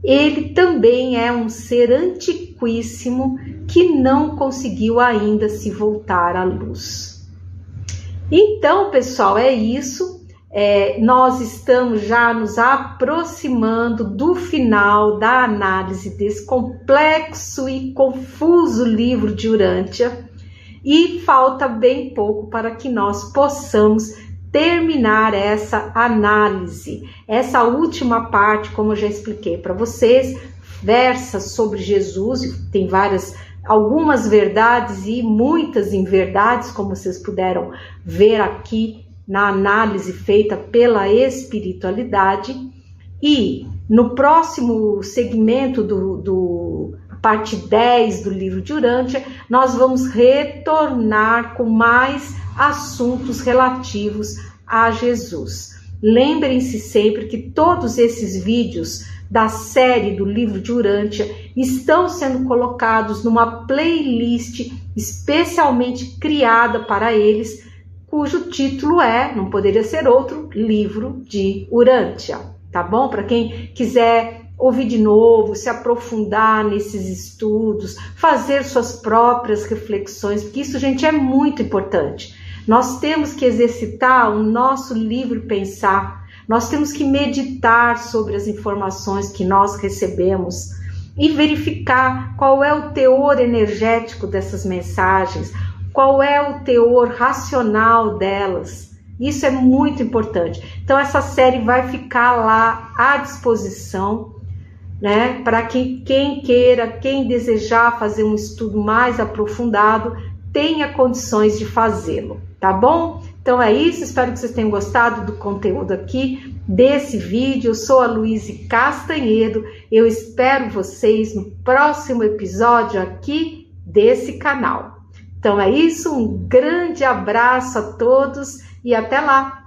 Ele também é um ser antiquíssimo que não conseguiu ainda se voltar à luz. Então, pessoal, é isso. Nós estamos já nos aproximando do final da análise desse complexo e confuso livro de Urântia e falta bem pouco para que nós possamos terminar essa análise. Essa última parte, como eu já expliquei para vocês, versa sobre Jesus, tem algumas verdades e muitas inverdades, como vocês puderam ver aqui na análise feita pela espiritualidade. E no próximo segmento parte 10 do livro de Urântia, nós vamos retornar com mais assuntos relativos a Jesus. Lembrem-se sempre que todos esses vídeos da série do livro de Urântia estão sendo colocados numa playlist especialmente criada para eles, cujo título não poderia ser outro, Livro de Urântia, tá bom? Para quem quiser ouvir de novo, se aprofundar nesses estudos, fazer suas próprias reflexões, porque isso, gente, é muito importante. Nós temos que exercitar o nosso livre pensar, nós temos que meditar sobre as informações que nós recebemos e verificar qual é o teor energético dessas mensagens, qual é o teor racional delas. Isso é muito importante. Então, essa série vai ficar lá à disposição, né, para que quem queira, quem desejar fazer um estudo mais aprofundado, tenha condições de fazê-lo, tá bom? Então é isso, espero que vocês tenham gostado do conteúdo aqui, desse vídeo. Eu sou a Luíse Castanhedo, eu espero vocês no próximo episódio aqui desse canal. Então é isso, um grande abraço a todos e até lá!